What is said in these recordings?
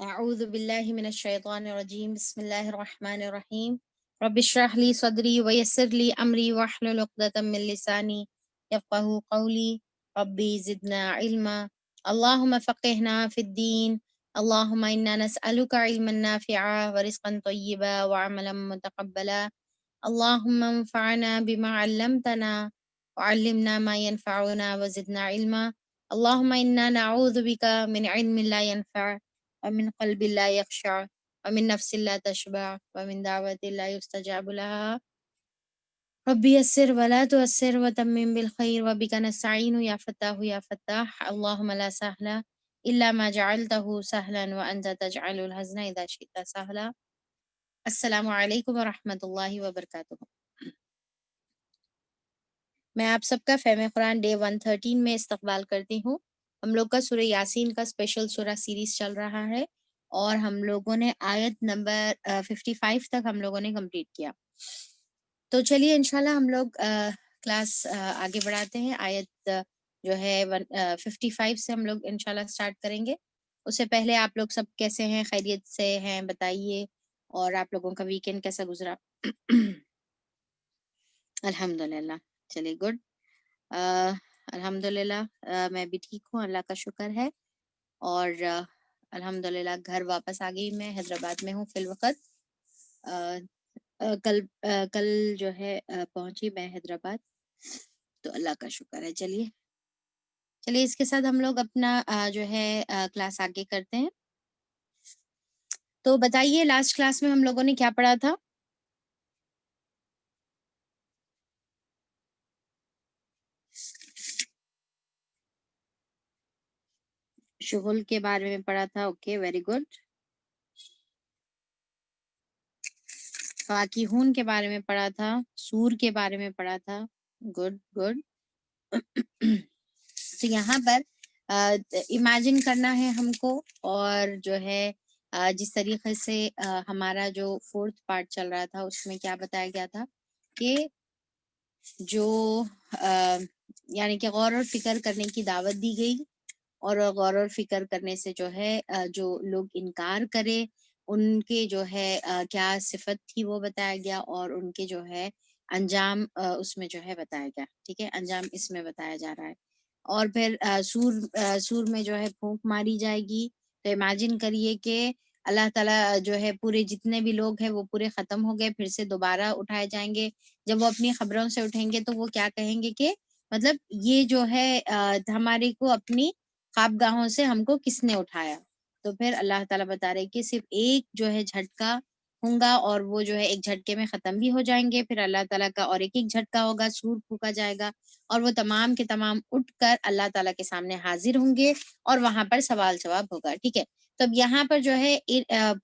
أعوذ بالله من الشيطان الرجيم بسم الله الرحمن الرحيم رب اشرح لي صدري ويسر لي أمري واحلل عقدة من لساني يفقه قولي ربي زدنا علما اللهم فقهنا في الدين اللهم إنا نسألك علما نافعا ورزقا طيبا وعملا متقبلا اللهم انفعنا بما علمتنا وعلمنا ما ينفعنا وزدنا علما اللهم إنا نعوذ بك من علم لا ينفع ومن قلب لا يخشع ومن نفس لا تشبع ومن دعوة لا يستجاب لها ربي يسر ولا تؤسر وتمم بالخير وبك نستعين يا فتاه يا فتاح اللهم لا سهل إلا ما جعلته سهلا وأنت تجعل الحزن إذا شئت سهلا السلام علیکم ورحمۃ اللہ وبرکاتہ۔ میں آپ سب کا فہم قرآن ڈے 113 میں استقبال کرتی ہوں۔ ہم لوگ کا سورہ یاسین کا اسپیشل سورہ سیریز چل رہا ہے اور ہم لوگوں نے آیت نمبر 55 تک ہم لوگوں نے کمپلیٹ کیا۔ تو چلیے انشاءاللہ ہم لوگ کلاس آگے بڑھاتے ہیں۔ آیت جو ہے 55 سے ہم لوگ انشاءاللہ سٹارٹ کریں گے۔ اس سے پہلے آپ لوگ سب کیسے ہیں، خیریت سے ہیں بتائیے، اور آپ لوگوں کا ویکینڈ کیسا گزرا؟ الحمدللہ، چلیے گڈ۔ الحمدللہ میں بھی ٹھیک ہوں، اللہ کا شکر ہے، اور الحمدللہ گھر واپس آ گئی، میں حیدرآباد میں ہوں فی الوقت۔ کل جو ہے پہنچی میں حیدرآباد، تو اللہ کا شکر ہے۔ چلیے اس کے ساتھ ہم لوگ اپنا جو ہے کلاس آگے کرتے ہیں۔ تو بتائیے لاسٹ کلاس میں ہم لوگوں نے کیا پڑھا تھا؟ شغل کے بارے میں پڑھا تھا، اوکے ویری گڈ۔ فاقیہون کے بارے میں پڑھا تھا، سور کے بارے میں پڑھا تھا، گڈ گڈ۔ تو یہاں پر امیجن کرنا ہے ہم کو، اور جو ہے جس طریقے سے ہمارا جو فورتھ پارٹ چل رہا تھا اس میں کیا بتایا گیا تھا کہ جو یعنی کہ غور اور فکر کرنے کی دعوت دی گئی، اور غور اور فکر کرنے سے جو ہے جو لوگ انکار کرے ان کے جو ہے کیا صفت تھی وہ بتایا گیا، اور ان کے جو ہے انجام اس میں جو ہے بتایا گیا، ٹھیک ہے، انجام اس میں بتایا جا رہا ہے۔ اور پھر سور میں جو ہے پھونک ماری جائے گی، تو امیجن کریے کہ اللہ تعالیٰ جو ہے پورے جتنے بھی لوگ ہیں وہ پورے ختم ہو گئے، پھر سے دوبارہ اٹھائے جائیں گے۔ جب وہ اپنی خبروں سے اٹھیں گے تو وہ کیا کہیں گے کہ مطلب یہ جو ہے ہمارے کو اپنی خواب گاہوں سے ہم کو کس نے اٹھایا؟ تو پھر اللہ تعالیٰ بتا رہے کہ صرف ایک جو ہے جھٹکا ہوں گا، اور وہ جو ہے ایک جھٹکے میں ختم بھی ہو جائیں گے، پھر اللہ تعالیٰ کا اور ایک جھٹکا ہوگا، سور پھونکا جائے گا، اور وہ تمام کے تمام اٹھ کر اللہ تعالیٰ کے سامنے حاضر ہوں گے، اور وہاں پر سوال جواب ہوگا، ٹھیک ہے۔ تو اب یہاں پر جو ہے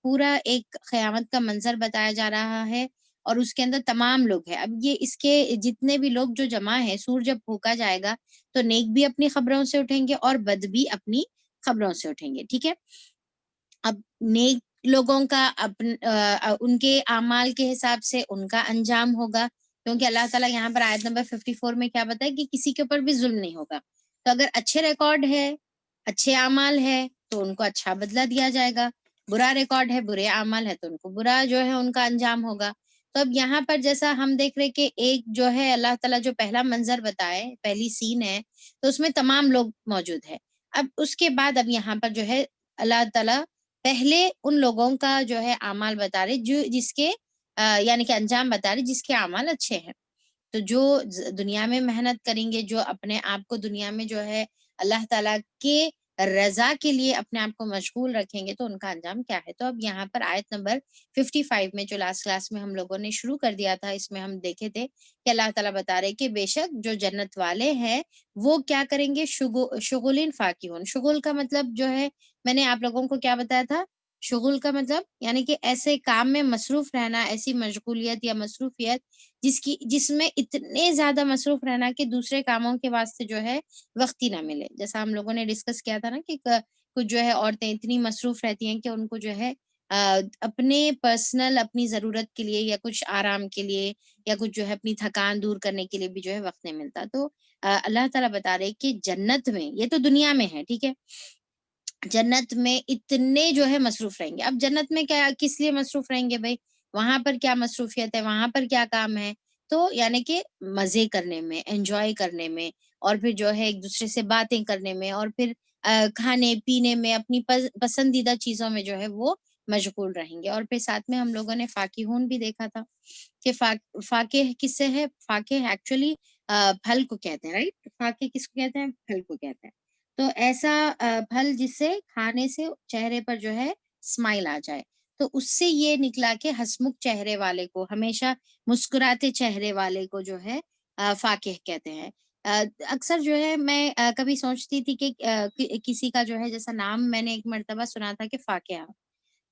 پورا ایک قیامت کا منظر بتایا جا رہا ہے، اور اس کے اندر تمام لوگ ہیں۔ اب یہ اس کے جتنے بھی لوگ جو جمع ہیں، سور جب پھونکا جائے گا تو نیک بھی اپنی خبروں سے اٹھیں گے اور بد بھی اپنی خبروں سے اٹھیں گے، ٹھیک ہے۔ اب نیک لوگوں کا ان کے اعمال کے حساب سے ان کا انجام ہوگا، کیونکہ اللہ تعالیٰ یہاں پر آیت نمبر 54 میں کیا بتایا کہ کسی کے اوپر بھی ظلم نہیں ہوگا۔ تو اگر اچھے ریکارڈ ہے، اچھے اعمال ہے تو ان کو اچھا بدلہ دیا جائے گا، برا ریکارڈ ہے، برے اعمال ہے تو ان کو برا جو ہے ان کا انجام ہوگا۔ تو اب یہاں پر جیسا ہم دیکھ رہے کہ ایک جو ہے اللہ تعالیٰ جو پہلا منظر بتائے، پہلی سین ہے، تو اس میں تمام لوگ موجود ہیں۔ اب اس کے بعد اب یہاں پر جو ہے اللہ تعالیٰ پہلے ان لوگوں کا جو ہے اعمال بتا رہے جو جس کے یعنی کہ انجام بتا رہے جس کے اعمال اچھے ہیں۔ تو جو دنیا میں محنت کریں گے، جو اپنے آپ کو دنیا میں جو ہے اللہ تعالیٰ کے رضا کے لیے اپنے آپ کو مشغول رکھیں گے، تو ان کا انجام کیا ہے۔ تو اب یہاں پر آیت نمبر 55 میں جو لاسٹ کلاس میں ہم لوگوں نے شروع کر دیا تھا، اس میں ہم دیکھے تھے کہ اللہ تعالیٰ بتا رہے کہ بے شک جو جنت والے ہیں وہ کیا کریں گے، شغلین فاکہون۔ شغل کا مطلب جو ہے میں نے آپ لوگوں کو کیا بتایا تھا، شغل کا مطلب یعنی کہ ایسے کام میں مصروف رہنا، ایسی مشغولیت یا مصروفیت جس میں اتنے زیادہ مصروف رہنا کہ دوسرے کاموں کے واسطے جو ہے وقت ہی نہ ملے۔ جیسا ہم لوگوں نے ڈسکس کیا تھا نا کہ کچھ جو ہے عورتیں اتنی مصروف رہتی ہیں کہ ان کو جو ہے اپنے پرسنل اپنی ضرورت کے لیے یا کچھ آرام کے لیے یا کچھ جو ہے اپنی تھکان دور کرنے کے لیے بھی جو ہے وقت نہیں ملتا۔ تو اللہ تعالیٰ بتا رہے کہ جنت میں، یہ تو دنیا میں ہے، ٹھیک ہے، جنت میں اتنے جو ہے مصروف رہیں گے. اب جنت میں کیا کس لیے مصروف رہیں گے بھائی؟ وہاں پر کیا مصروفیت ہے، وہاں پر کیا کام ہے؟ تو یعنی کہ مزے کرنے میں، انجوائے کرنے میں، اور پھر جو ہے ایک دوسرے سے باتیں کرنے میں، اور پھر کھانے پینے میں، اپنی پسندیدہ چیزوں میں جو ہے وہ مشغول رہیں گے. اور پھر ساتھ میں ہم لوگوں نے فاکہون بھی دیکھا تھا کہ فاکہ کس سے ہے؟ فاکہ ایکچولی پھل کو کہتے ہیں، رائٹ؟ فاکہ کس کو کہتے ہیں؟ پھل کو کہتے ہیں. تو ایسا پھل جس سے کھانے سے چہرے پر جو ہے اسمائل آ جائے. تو اس سے یہ نکلا کہ ہسمکھ چہرے والے کو، ہمیشہ مسکراتے چہرے والے کو جو ہے فاکہ کہتے ہیں. اکثر جو ہے میں کبھی سوچتی تھی کہ کسی کا جو ہے جیسا نام میں نے ایک مرتبہ سنا تھا کہ فاکہہ.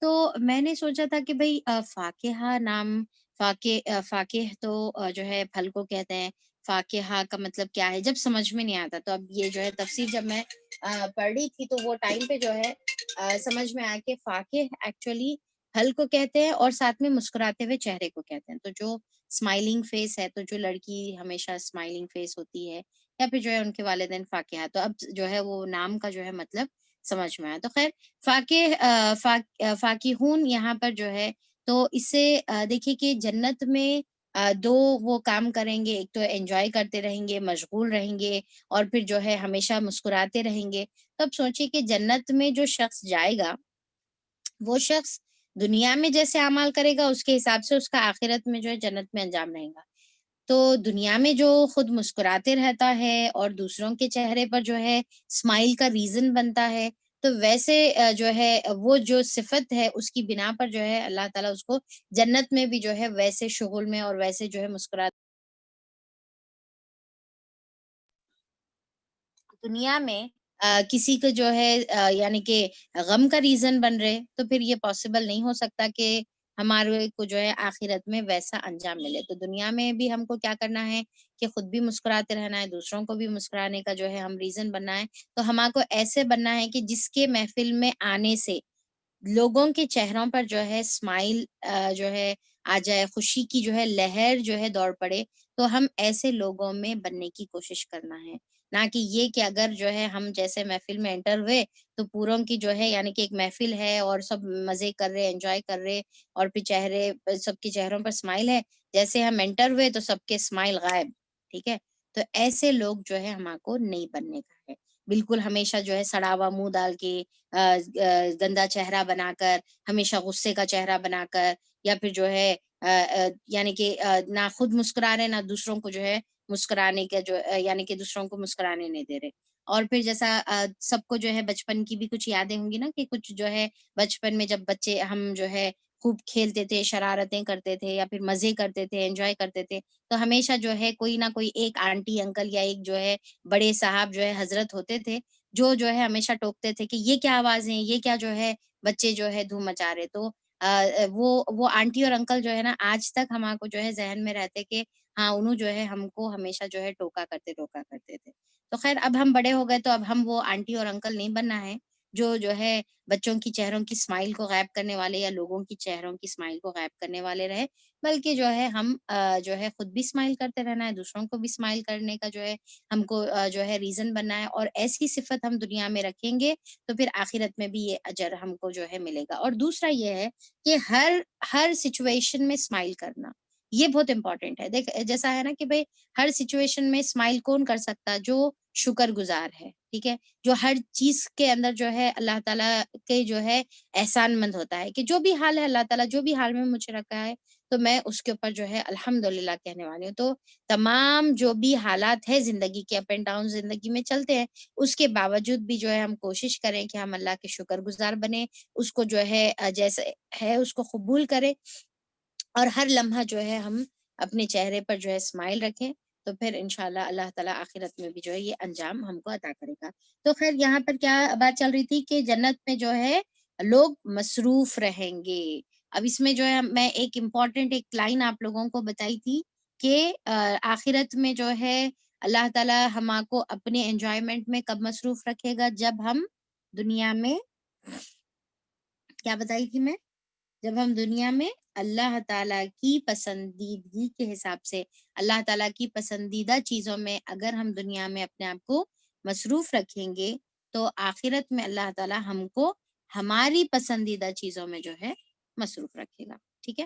تو میں نے سوچا تھا کہ بھئی فاکہہ نام، فاکہ تو جو ہے پھل کو کہتے ہیں. فاکہہ کا مطلب کیا ہے جب سمجھ میں نہیں آتا. تو اب یہ جو ہے تفسیر جب میں پڑھ رہی تھی تو وہ ٹائم پہ جو ہے سمجھ میں آیا کہ فاکہ ایکچولی پھل کو کہتے ہیں اور ساتھ میں مسکراتے ہوئے چہرے کو کہتے ہیں. تو جو اسمائلنگ فیس ہے، تو جو لڑکی ہمیشہ اسمائلنگ فیس ہوتی ہے، یا پھر جو ہے ان کے والدین فاکہہ، تو اب جو ہے وہ نام کا جو ہے مطلب سمجھ میں آیا. تو خیر فاکہون یہاں پر جو ہے، تو اس سے دیکھیے کہ جنت میں دو وہ کام کریں گے. ایک تو انجوائے کرتے رہیں گے، مشغول رہیں گے، اور پھر جو ہے ہمیشہ مسکراتے رہیں گے. تب سوچیے کہ جنت میں جو شخص جائے گا، وہ شخص دنیا میں جیسے اعمال کرے گا اس کے حساب سے اس کا آخرت میں جو ہے جنت میں انجام رہے گا. تو دنیا میں جو خود مسکراتے رہتا ہے اور دوسروں کے چہرے پر جو ہے اسمائل کا ریزن بنتا ہے، تو ویسے جو ہے وہ جو صفت ہے اس کی بنا پر جو ہے اللہ تعالیٰ اس کو جنت میں بھی جو ہے ویسے شغل میں اور ویسے جو ہے مسکرات. دنیا میں کسی کو جو ہے یعنی کہ غم کا ریزن بن رہے، تو پھر یہ پاسبل نہیں ہو سکتا کہ ہمارے کو جو ہے آخرت میں ویسا انجام ملے. تو دنیا میں بھی ہم کو کیا کرنا ہے کہ خود بھی مسکراتے رہنا ہے، دوسروں کو بھی مسکرانے کا جو ہے ہم ریزن بننا ہے. تو ہمارے کو ایسے بننا ہے کہ جس کے محفل میں آنے سے لوگوں کے چہروں پر جو ہے اسمائل جو ہے آ جائے، خوشی کی جو ہے لہر جو ہے دوڑ پڑے. تو ہم ایسے لوگوں میں بننے کی کوشش کرنا ہے، نہ کہ یہ کہ اگر جو ہے ہم جیسے محفل میں انٹر ہوئے تو پوروں کی جو ہے یعنی کہ ایک محفل ہے اور سب مزے کر رہے، انجوائے کر رہے، اور پھر سب کے چہروں پر اسمائل ہے، جیسے ہم انٹر ہوئے تو سب کے اسمائل غائب. ٹھیک ہے؟ تو ایسے لوگ جو ہے ہمارے کو نہیں بننے کا ہے. بالکل ہمیشہ جو ہے سڑا ہوا منہ ڈال کے، گندا چہرہ بنا کر، ہمیشہ غصے کا چہرہ بنا کر، یا پھر جو ہے یعنی کہ نہ خود مسکرا رہے، نہ دوسروں کو جو ہے مسکرانے کا جو یعنی کہ دوسروں کو مسکرانے نہیں دے رہے. اور پھر جیسا سب کو جو ہے بچپن کی بھی کچھ یادیں ہوں گی نا، کہ کچھ جو ہے بچپن میں جب بچے ہم جو ہے خوب کھیلتے تھے، شرارتیں کرتے تھے، یا پھر مزے کرتے تھے، انجوائے کرتے تھے، تو ہمیشہ جو ہے کوئی نہ کوئی ایک آنٹی انکل یا ایک جو ہے بڑے صاحب جو ہے حضرت ہوتے تھے، جو ہے ہمیشہ ٹوکتے تھے کہ یہ کیا آوازیں، یہ کیا جو ہے بچے جو ہے دھوم مچا رہے. تو وہ آنٹی اور انکل جو ہے نا آج تک ہمارے کو جو ہے ذہن میں رہتے کہ ہاں انہوں جو ہے ہم کو ہمیشہ جو ہے ٹوکا کرتے تھے. تو خیر اب ہم بڑے ہو گئے تو اب ہم وہ آنٹی اور انکل نہیں بننا ہے جو ہے بچوں کی چہروں کی اسمائل کو غائب کرنے والے یا لوگوں کی چہروں کی اسمائل کو غائب کرنے والے رہے، بلکہ جو ہے ہم جو ہے خود بھی اسمائل کرتے رہنا ہے، دوسروں کو بھی اسمائل کرنے کا جو ہے ہم کو جو ہے ریزن بننا ہے. اور ایسی صفت ہم دنیا میں رکھیں گے تو پھر آخرت میں بھی یہ اجر ہم کو جو ہے ملے گا. اور دوسرا یہ ہے کہ ہر سچویشن میں اسمائل کرنا، یہ بہت امپورٹنٹ ہے. دیکھ جیسا ہے نا کہ بھئی ہر سچویشن میں اسمائل کون کر سکتا؟ جو شکر گزار ہے. ٹھیک ہے؟ جو ہر چیز کے اندر جو ہے اللہ تعالیٰ کے جو ہے احسان مند ہوتا ہے، کہ جو بھی حال ہے اللہ تعالیٰ جو بھی حال میں مجھے رکھا ہے تو میں اس کے اوپر جو ہے الحمدللہ کہنے والی ہوں. تو تمام جو بھی حالات ہے زندگی کے، اپ اینڈ ڈاؤن زندگی میں چلتے ہیں، اس کے باوجود بھی جو ہے ہم کوشش کریں کہ ہم اللہ کے شکر گزار بنے، اس کو جو ہے جیسے ہے اس کو قبول کریں، اور ہر لمحہ جو ہے ہم اپنے چہرے پر جو ہے اسمائل رکھیں. تو پھر انشاءاللہ اللہ تعالیٰ آخرت میں بھی جو ہے یہ انجام ہم کو عطا کرے گا. تو خیر یہاں پر کیا بات چل رہی تھی کہ جنت میں جو ہے لوگ مصروف رہیں گے. اب اس میں جو ہے میں ایک امپورٹنٹ ایک لائن آپ لوگوں کو بتائی تھی کہ آخرت میں جو ہے اللہ تعالیٰ ہم کو اپنے انجوائمنٹ میں کب مصروف رکھے گا؟ جب ہم دنیا میں، کیا بتائی تھی میں؟ جب ہم دنیا میں اللہ تعالیٰ کی پسندیدگی کے حساب سے، اللہ تعالیٰ کی پسندیدہ چیزوں میں اگر ہم دنیا میں اپنے آپ کو مصروف رکھیں گے تو آخرت میں اللہ تعالیٰ ہم کو ہماری پسندیدہ چیزوں میں جو ہے مصروف رکھے گا. ٹھیک ہے.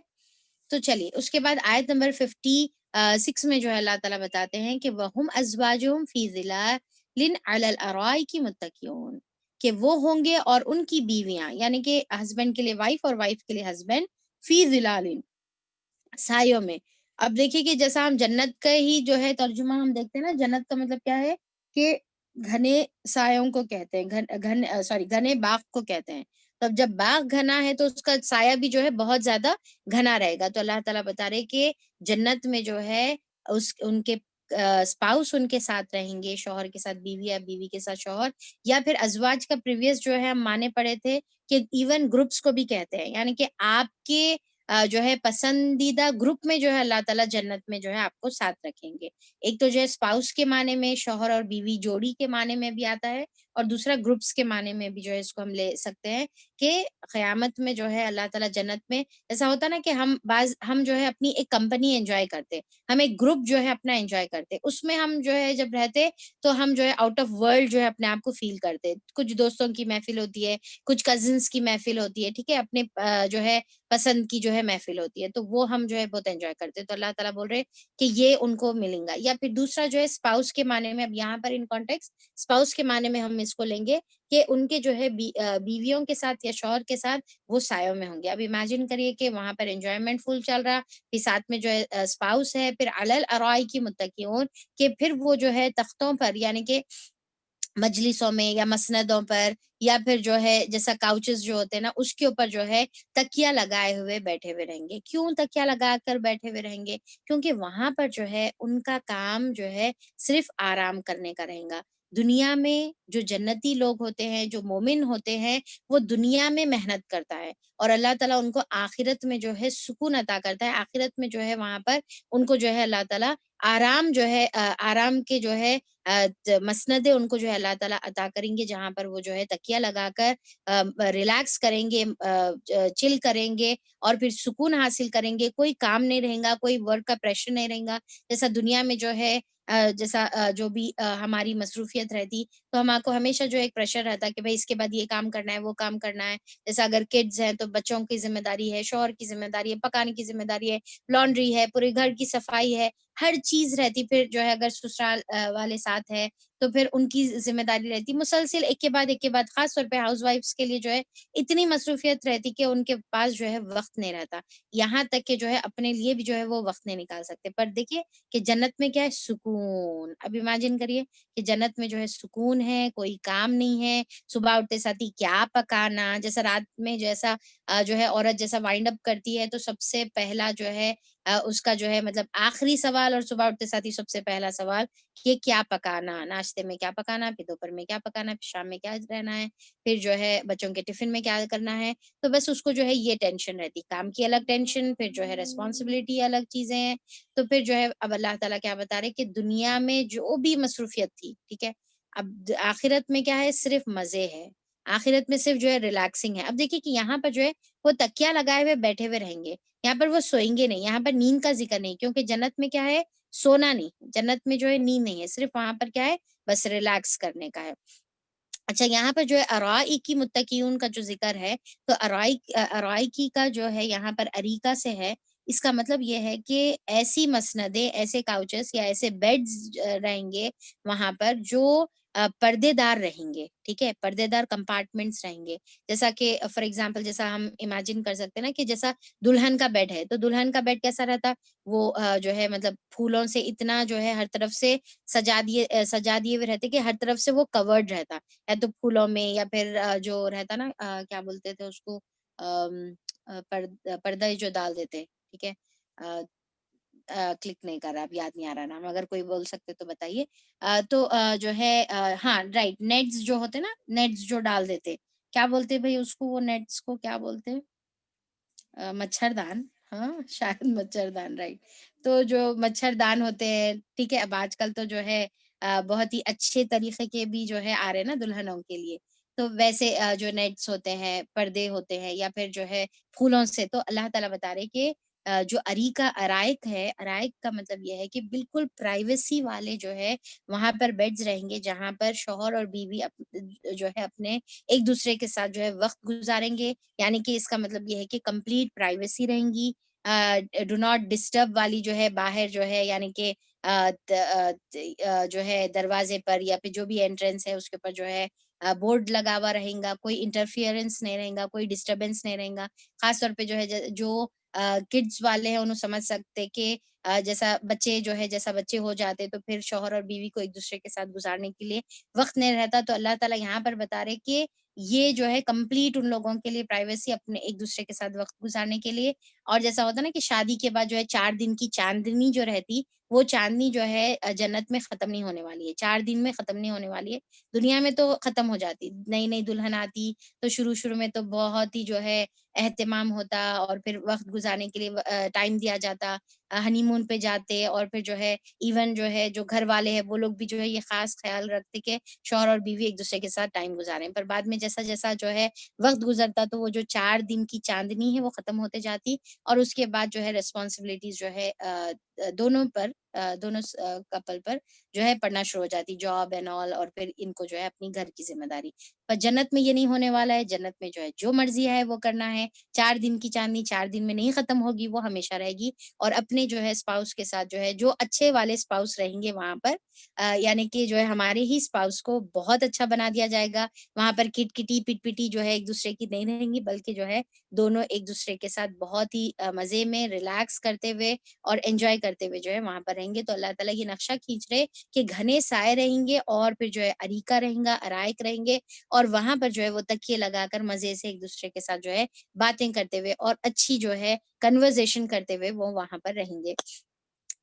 تو چلیے اس کے بعد آیت نمبر 56 میں جو ہے اللہ تعالیٰ بتاتے ہیں کہ وَهُمْ أَزْوَاجُهُمْ فِي ظِلَالٍ عَلَى الْأَرَائِكِ مُتَّكِئُونَ، کہ وہ ہوں گے اور ان کی بیویاں، یعنی کہ ہسبینڈ کے لیے وائف اور وائف کے لیے ہسبینڈ، فی ظلال، سایوں میں. اب دیکھیے کہ جیسا ہم جنت کا ہی جو ہے ترجمہ ہم دیکھتے ہیں نا، جنت کا مطلب کیا ہے کہ گھنے سایوں کو کہتے ہیں، گھنے باغ کو کہتے ہیں. تو اب جب باغ گھنا ہے تو اس کا سایہ بھی جو ہے بہت زیادہ گھنا رہے گا. تو اللہ تعالیٰ بتا رہے کہ جنت میں جو ہے ان کے اسپاؤس ان کے ساتھ رہیں گے، شوہر کے ساتھ بیوی یا بیوی کے ساتھ شوہر، یا پھر ازواج کا پریویس جو ہے ہم مانے پڑے تھے کہ ایون گروپس کو بھی کہتے ہیں، یعنی کہ آپ کے جو ہے پسندیدہ گروپ میں جو ہے اللہ تعالیٰ جنت میں جو ہے آپ کو ساتھ رکھیں گے. ایک تو جو ہے اسپاؤس کے معنی میں شوہر اور بیوی جوڑی کے معنی میں بھی آتا ہے، اور دوسرا گروپس کے معنی میں بھی جو ہے اس کو ہم لے سکتے ہیں کہ قیامت میں جو ہے اللہ تعالیٰ جنت میں ایسا ہوتا نا کہ ہم جو ہے اپنی ایک کمپنی انجوائے کرتے، ہم ایک گروپ جو ہے اپنا انجوائے کرتے، اس میں ہم جو ہے جب رہتے تو ہم جو ہے آؤٹ آف ورلڈ جو ہے اپنے آپ کو فیل کرتے. کچھ دوستوں کی محفل ہوتی ہے، کچھ کزنس کی محفل ہوتی ہے، ٹھیک ہے، اپنے جو ہے پسند کی جو ہے محفل ہوتی ہے، تو وہ ہم جو ہے بہت انجوائے کرتے. تو اللہ تعالیٰ بول رہے کہ یہ ان کو ملیں گا. یا پھر دوسرا جو ہے اسپاؤس کے معنی میں، اب یہاں پر ان کانٹیکس اسپاؤس کے معنی میں ہم اس کو لیں گے کہ ان کے جو ہے بیویوں کے ساتھ یا شوہر کے ساتھ وہ سایوں میں ہوں گے. اب امیجن کریے کہ وہاں پر انجوائمنٹ فل چل رہا، پھر ساتھ میں جو ہے اسپاؤس ہے، پھر علی الارائک متکئون، کہ پھر وہ جو ہے تختوں پر، یعنی کہ مجلسوں میں یا مسندوں پر، یا پھر جو ہے جیسا کاؤچز جو ہوتے ہیں نا اس کے اوپر جو ہے تکیا لگائے ہوئے بیٹھے ہوئے رہیں گے. کیوں تکیا لگا کر بیٹھے ہوئے رہیں گے؟ کیونکہ وہاں پر جو ہے ان کا کام جو ہے صرف آرام کرنے کا رہیں گا. دنیا میں جو جنتی لوگ ہوتے ہیں، جو مومن ہوتے ہیں، وہ دنیا میں محنت کرتا ہے، اور اللہ تعالیٰ ان کو آخرت میں جو ہے سکون عطا کرتا ہے. آخرت میں جو ہے وہاں پر ان کو جو ہے اللہ تعالیٰ آرام جو ہے آرام کے جو ہے مسندیں ان کو جو ہے اللہ تعالیٰ عطا کریں گے، جہاں پر وہ جو ہے تکیہ لگا کر ریلیکس کریں گے، چل کریں گے، اور پھر سکون حاصل کریں گے. کوئی کام نہیں رہیں گا، کوئی ورک کا پریشر نہیں رہیں گا. جیسا دنیا میں جو ہے جیسا جو بھی ہماری مصروفیت رہتی، تو ہم کو ہمیشہ جو ایک پریشر رہتا کہ بھائی اس کے بعد یہ کام کرنا ہے، وہ کام کرنا ہے. جیسا اگر کڈز ہیں تو بچوں کی ذمہ داری ہے، شوہر کی ذمہ داری ہے، پکانے کی ذمہ داری ہے، لانڈری ہے، پورے گھر کی صفائی ہے، ہر چیز رہتی. پھر جو ہے اگر سسرال والے ساتھ ہے تو پھر ان کی ذمہ داری رہتی، مسلسل ایک کے بعد خاص طور پہ ہاؤس وائفس کے لیے جو ہے اتنی مصروفیت رہتی کہ ان کے پاس جو ہے وقت نہیں رہتا، یہاں تک کہ جو ہے اپنے لیے بھی جو ہے وہ وقت نہیں نکال سکتے. پر دیکھیے کہ جنت میں کیا ہے، سکون. اب امیجن کریے کہ جنت میں جو ہے سکون ہے، کوئی کام نہیں ہے، صبح اٹھتے ساتھ ہی کیا پکانا. جیسا رات میں جیسا جو ہے عورت جیسا وائنڈ اپ کرتی ہے تو سب سے پہلا جو ہے اس کا جو ہے مطلب آخری سوال، اور صبح اٹھتے ساتھ ہی سب سے پہلا سوال کہ کیا پکانا، ناشتے میں کیا پکانا، پھر دوپہر میں کیا پکانا، پھر شام میں کیا رہنا ہے، پھر جو ہے بچوں کے ٹفن میں کیا کرنا ہے. تو بس اس کو جو ہے یہ ٹینشن رہتی، کام کی الگ ٹینشن، پھر جو ہے ریسپانسبلٹی الگ چیزیں ہیں. تو پھر جو ہے اب اللہ تعالیٰ کیا بتا رہے کہ دنیا میں جو بھی مصروفیت تھی، ٹھیک ہے، اب آخرت میں کیا ہے، صرف مزے ہے. آخرت میں صرف جو ہے ریلیکسنگ ہے. اب دیکھیے کہ یہاں پر جو ہے وہ تکیا لگائے ہوئے بیٹھے ہوئے رہیں گے، یہاں پر وہ سوئیں گے نہیں، یہاں پر نیند کا ذکر نہیں، کیونکہ جنت میں کیا ہے، سونا نہیں، جنت میں جو ہے نیند نہیں ہے، صرف وہاں پر کیا ہے، بس ریلیکس کرنے کا ہے. اچھا، یہاں پر جو ہے ارائکی متکئون کا جو ذکر ہے، تو ارائکی کا جو ہے یہاں پر اریکا سے ہے. اس کا مطلب یہ ہے کہ ایسی مسندیں، ایسے کاؤچز یا ایسے بیڈز رہیں گے وہاں پر جو پردے دار رہیں گے، ٹھیک ہے، پردے دار کمپارٹمنٹس رہیں گے. جیسا کہ فار ایگزامپل جیسا ہم امیجن کر سکتے ہیں نا کہ جیسا دلہن کا بیڈ ہے، تو دلہن کا بیڈ کیسا رہتا، وہ جو ہے مطلب پھولوں سے اتنا جو ہے ہر طرف سے سجا دیے ہوئے رہتے کہ ہر طرف سے وہ کورڈ رہتا، یا تو پھولوں میں، یا پھر جو رہتا نا کیا بولتے تھے اس کو، پردہ جو ڈال دیتے، ٹھیک ہے، کلک نہیں کر رہا، اب یاد نہیں آ رہا نام، اگر کوئی بول سکتے تو بتائیے. تو جو ہے ہاں رائٹ، نیٹس جو ہوتے نا، نیٹس جو ڈال دیتے، کیا بولتے بھائی اس کو، وہ نیٹس کو کیا بولتے، مچھردان. ہاں شاید مچھردان، رائٹ. تو جو مچھردان ہوتے ہیں، ٹھیک ہے، اب آج کل تو جو ہے بہت ہی اچھے طریقے کے بھی جو ہے آ رہے نا دلہنوں کے لیے. تو ویسے جو نیٹس ہوتے ہیں، پردے ہوتے ہیں، یا پھر جو ہے پھولوں سے. تو اللہ تعالیٰ بتا رہے کہ جو ارائک ہے، ارائک کا مطلب یہ ہے کہ بالکل پرائیویسی والے جو ہے وہاں پر بیڈز رہیں گے، جہاں پر شوہر اور بیوی جو ہے اپنے ایک دوسرے کے ساتھ جو ہے وقت گزاریں گے. یعنی کہ اس کا مطلب یہ ہے کہ کمپلیٹ پرائیویسی رہیں گی. ڈو ناٹ ڈسٹرب والی جو ہے باہر جو ہے، یعنی کہ جو ہے دروازے پر یا پھر جو بھی انٹرنس ہے اس کے اوپر جو ہے بورڈ لگا ہوا رہیں گا، کوئی انٹرفیئرنس نہیں رہیں گا، کوئی ڈسٹربینس نہیں رہیں گا. خاص طور پہ جو ہے جو کڈس والے ہیں انہوں سمجھ سکتے کہ جیسا بچے جو ہے جیسا بچے ہو جاتے تو پھر شوہر اور بیوی کو ایک دوسرے کے ساتھ گزارنے کے لیے وقت نہیں رہتا. تو اللہ تعالیٰ یہاں پر بتا رہے کہ یہ جو ہے کمپلیٹ ان لوگوں کے لیے پرائیویسی اپنے ایک دوسرے کے ساتھ وقت گزارنے کے لیے. اور جیسا ہوتا نا کہ شادی کے بعد جو ہے 4 دن کی چاندنی جو رہتی، وہ چاندنی جو ہے جنت میں ختم نہیں ہونے والی ہے، 4 دن میں ختم نہیں ہونے والی ہے. دنیا میں تو ختم ہو جاتی، نئی نئی دلہن آتی تو شروع میں تو بہت ہی جو ہے اہتمام ہوتا اور پھر وقت گزارنے کے لیے ٹائم دیا جاتا. ہنی مون پہ جاتے اور پھر جو ہے ایون جو ہے جو گھر والے ہیں وہ لوگ بھی جو ہے یہ خاص خیال رکھتے کہ شوہر اور بیوی ایک دوسرے کے ساتھ ٹائم گزاریں. پر بعد میں جیسا جیسا جو ہے وقت گزرتا تو وہ جو 4 دن کی چاندنی ہے وہ ختم ہوتے جاتی. اور اس کے بعد جو ہے ریسپانسبلٹیز جو ہے دونوں پر دونوں کپل پر جو ہے پڑنا شروع ہو جاتی، جاب اینڈ آل، اور پھر ان کو جو ہے اپنی گھر کی ذمہ داری. پر جنت میں یہ نہیں ہونے والا ہے. جنت میں جو ہے جو مرضی ہے وہ کرنا ہے. 4 دن کی چاندنی 4 دن میں نہیں ختم ہوگی، وہ ہمیشہ رہے گی. اور اپنے جو ہے اسپاؤس کے ساتھ جو ہے جو اچھے والے اسپاؤس رہیں گے وہاں پر، یعنی کہ جو ہے ہمارے ہی اسپاؤس کو بہت اچھا بنا دیا جائے گا. وہاں پر کٹ کٹی پٹ پٹی جو ہے ایک دوسرے کی نہیں رہیں گی، بلکہ جو ہے دونوں ایک دوسرے کے ساتھ بہت ہی مزے میں ریلیکس کرتے ہوئے اور انجوائے کرتے ہوئے جو ہے وہاں پر رہیں گے. تو اللہ تعالیٰ یہ نقشہ کھینچ رہے کہ گھنے سائے رہیں گے اور پھر جو ہے اریکہ رہیں گا، ارائک رہیں گے، اور وہاں پر جو ہے وہ تکیے لگا کر مزے سے ایک دوسرے کے ساتھ جو ہے باتیں کرتے ہوئے اور اچھی جو ہے کنورزیشن کرتے ہوئے وہ وہاں پر رہیں گے.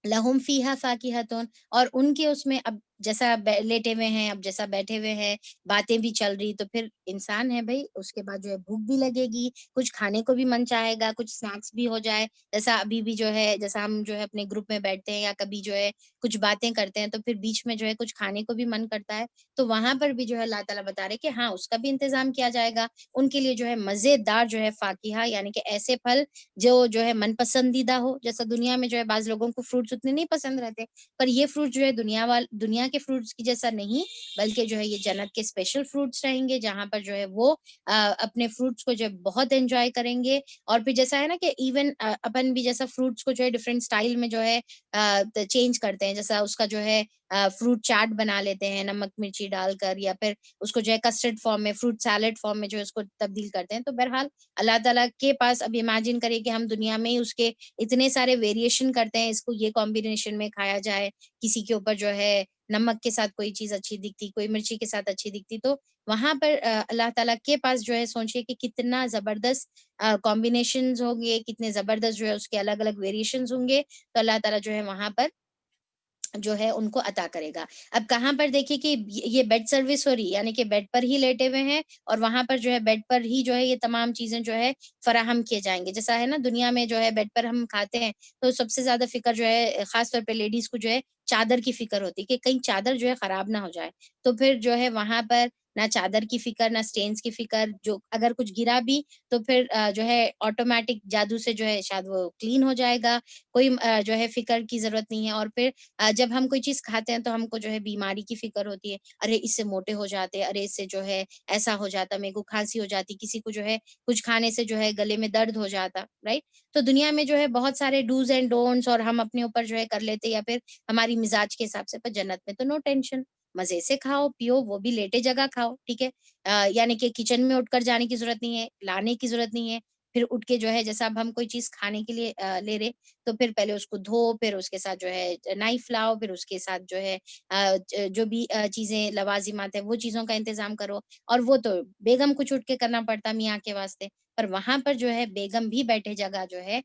لہم فیہا فاکہۃ، اور ان کے اس میں اب جیسا لیٹے ہوئے ہیں، اب جیسا بیٹھے ہوئے ہیں، باتیں بھی چل رہی، تو پھر انسان ہے بھائی، اس کے بعد جو ہے بھوک بھی لگے گی، کچھ کھانے کو بھی من چاہے گا، کچھ اسنیکس بھی ہو جائے. جیسا ابھی بھی جو ہے جیسا ہم جو ہے اپنے گروپ میں بیٹھتے ہیں یا کبھی جو ہے کچھ باتیں کرتے ہیں تو پھر بیچ میں جو ہے کچھ کھانے کو بھی من کرتا ہے. تو وہاں پر بھی جو ہے اللہ تعالیٰ بتا رہے کہ ہاں اس کا بھی انتظام کیا جائے گا. ان کے لیے جو ہے مزیدار جو ہے فاکہہ، یعنی کہ ایسے پھل جو ہے من پسندیدہ ہو. جیسا دنیا میں جو ہے بعض لوگوں کو فروٹس اتنے نہیں پسند رہتے، پر یہ فروٹ جو ہے دنیا کے فروٹس کی جیسا نہیں، بلکہ جو ہے یہ جنت کے اسپیشل فروٹس رہیں گے، جہاں پر جو ہے وہ اپنے فروٹس کو جو ہے بہت انجوائے کریں گے. اور پھر جیسا ہے نا کہ ایون اپن بھی جیسا فروٹس کو جو ہے ڈفرینٹ اسٹائل میں جو ہے چینج کرتے ہیں، جیسا اس کا جو ہے فروٹ چاٹ بنا لیتے ہیں نمک مرچی ڈال کر، یا پھر اس کو جو ہے کسٹرڈ فارم میں، فروٹ سیلیڈ فارم میں جو ہے اس کو تبدیل کرتے ہیں. تو بہرحال اللہ تعالیٰ کے پاس اب امیجن کرے کہ ہم دنیا میں ہی اس کے اتنے سارے ویریشن کرتے ہیں، اس کو یہ کمبینیشن میں کھایا جائے، کسی کے اوپر جو ہے نمک کے ساتھ کوئی چیز اچھی دکھتی، کوئی مرچی کے ساتھ اچھی دکھتی. تو وہاں پر اللہ تعالیٰ کے پاس جو ہے سوچئے کہ کتنا زبردست کمبینیشنز ہوں گے، کتنے زبردست جو ہے اس کے الگ الگ ویریشنز ہوں گے. تو اللہ تعالیٰ جو ہے وہاں پر جو ہے ان کو عطا کرے گا. اب کہاں پر دیکھیے کہ یہ بیڈ سروس ہو رہی، یعنی کہ بیڈ پر ہی لیٹے ہوئے ہیں اور وہاں پر جو ہے بیڈ پر ہی جو ہے یہ تمام چیزیں جو ہے فراہم کیے جائیں گے. جیسا ہے نا دنیا میں جو ہے بیڈ پر ہم کھاتے ہیں تو سب سے زیادہ فکر جو ہے خاص طور پہ لیڈیز کو جو ہے چادر کی فکر ہوتی کہ کہیں چادر جو ہے خراب نہ ہو جائے. تو پھر جو ہے وہاں پر نہ چادر کی فکر، نہ سٹینز کی فکر، جو اگر کچھ گرا بھی تو پھر جو ہے آٹومیٹک جادو سے جو ہے شاید وہ کلین ہو جائے گا، کوئی جو ہے فکر کی ضرورت نہیں ہے. اور پھر جب ہم کوئی چیز کھاتے ہیں تو ہم کو جو ہے بیماری کی فکر ہوتی ہے، ارے اس سے موٹے ہو جاتے، ارے اس سے جو ہے ایسا ہو جاتا، میرے کو کھانسی ہو جاتی، کسی کو جو ہے کچھ کھانے سے جو ہے گلے میں درد ہو جاتا، رائٹ. تو دنیا میں جو ہے بہت سارے ڈوز اینڈ ڈونٹس اور ہم اپنے اوپر جو ہے کر لیتے، یا پھر ہماری مزاج کے حساب سے. پر جنت میں تو نو ٹینشن، مزے سے کھاؤ پیو، وہ بھی لیٹے جگہ کھاؤ، ٹھیک ہے. یعنی کہ کچن میں اٹھ کر جانے کی ضرورت نہیں ہے، لانے کی ضرورت نہیں ہے. پھر اٹھ کے جو ہے جیسا اب ہم کوئی چیز کھانے کے لیے لے رہے تو پھر پہلے اس کو دھو، پھر اس کے ساتھ جو ہے نائف لاؤ، پھر اس کے ساتھ جو ہے جو بھی چیزیں لوازمات ہیں وہ چیزوں کا انتظام کرو. اور وہ تو بیگم کو چھوٹ کے کرنا پڑتا میاں کے واسطے. پر وہاں پر جو ہے بیگم بھی بیٹھے جگہ جو ہے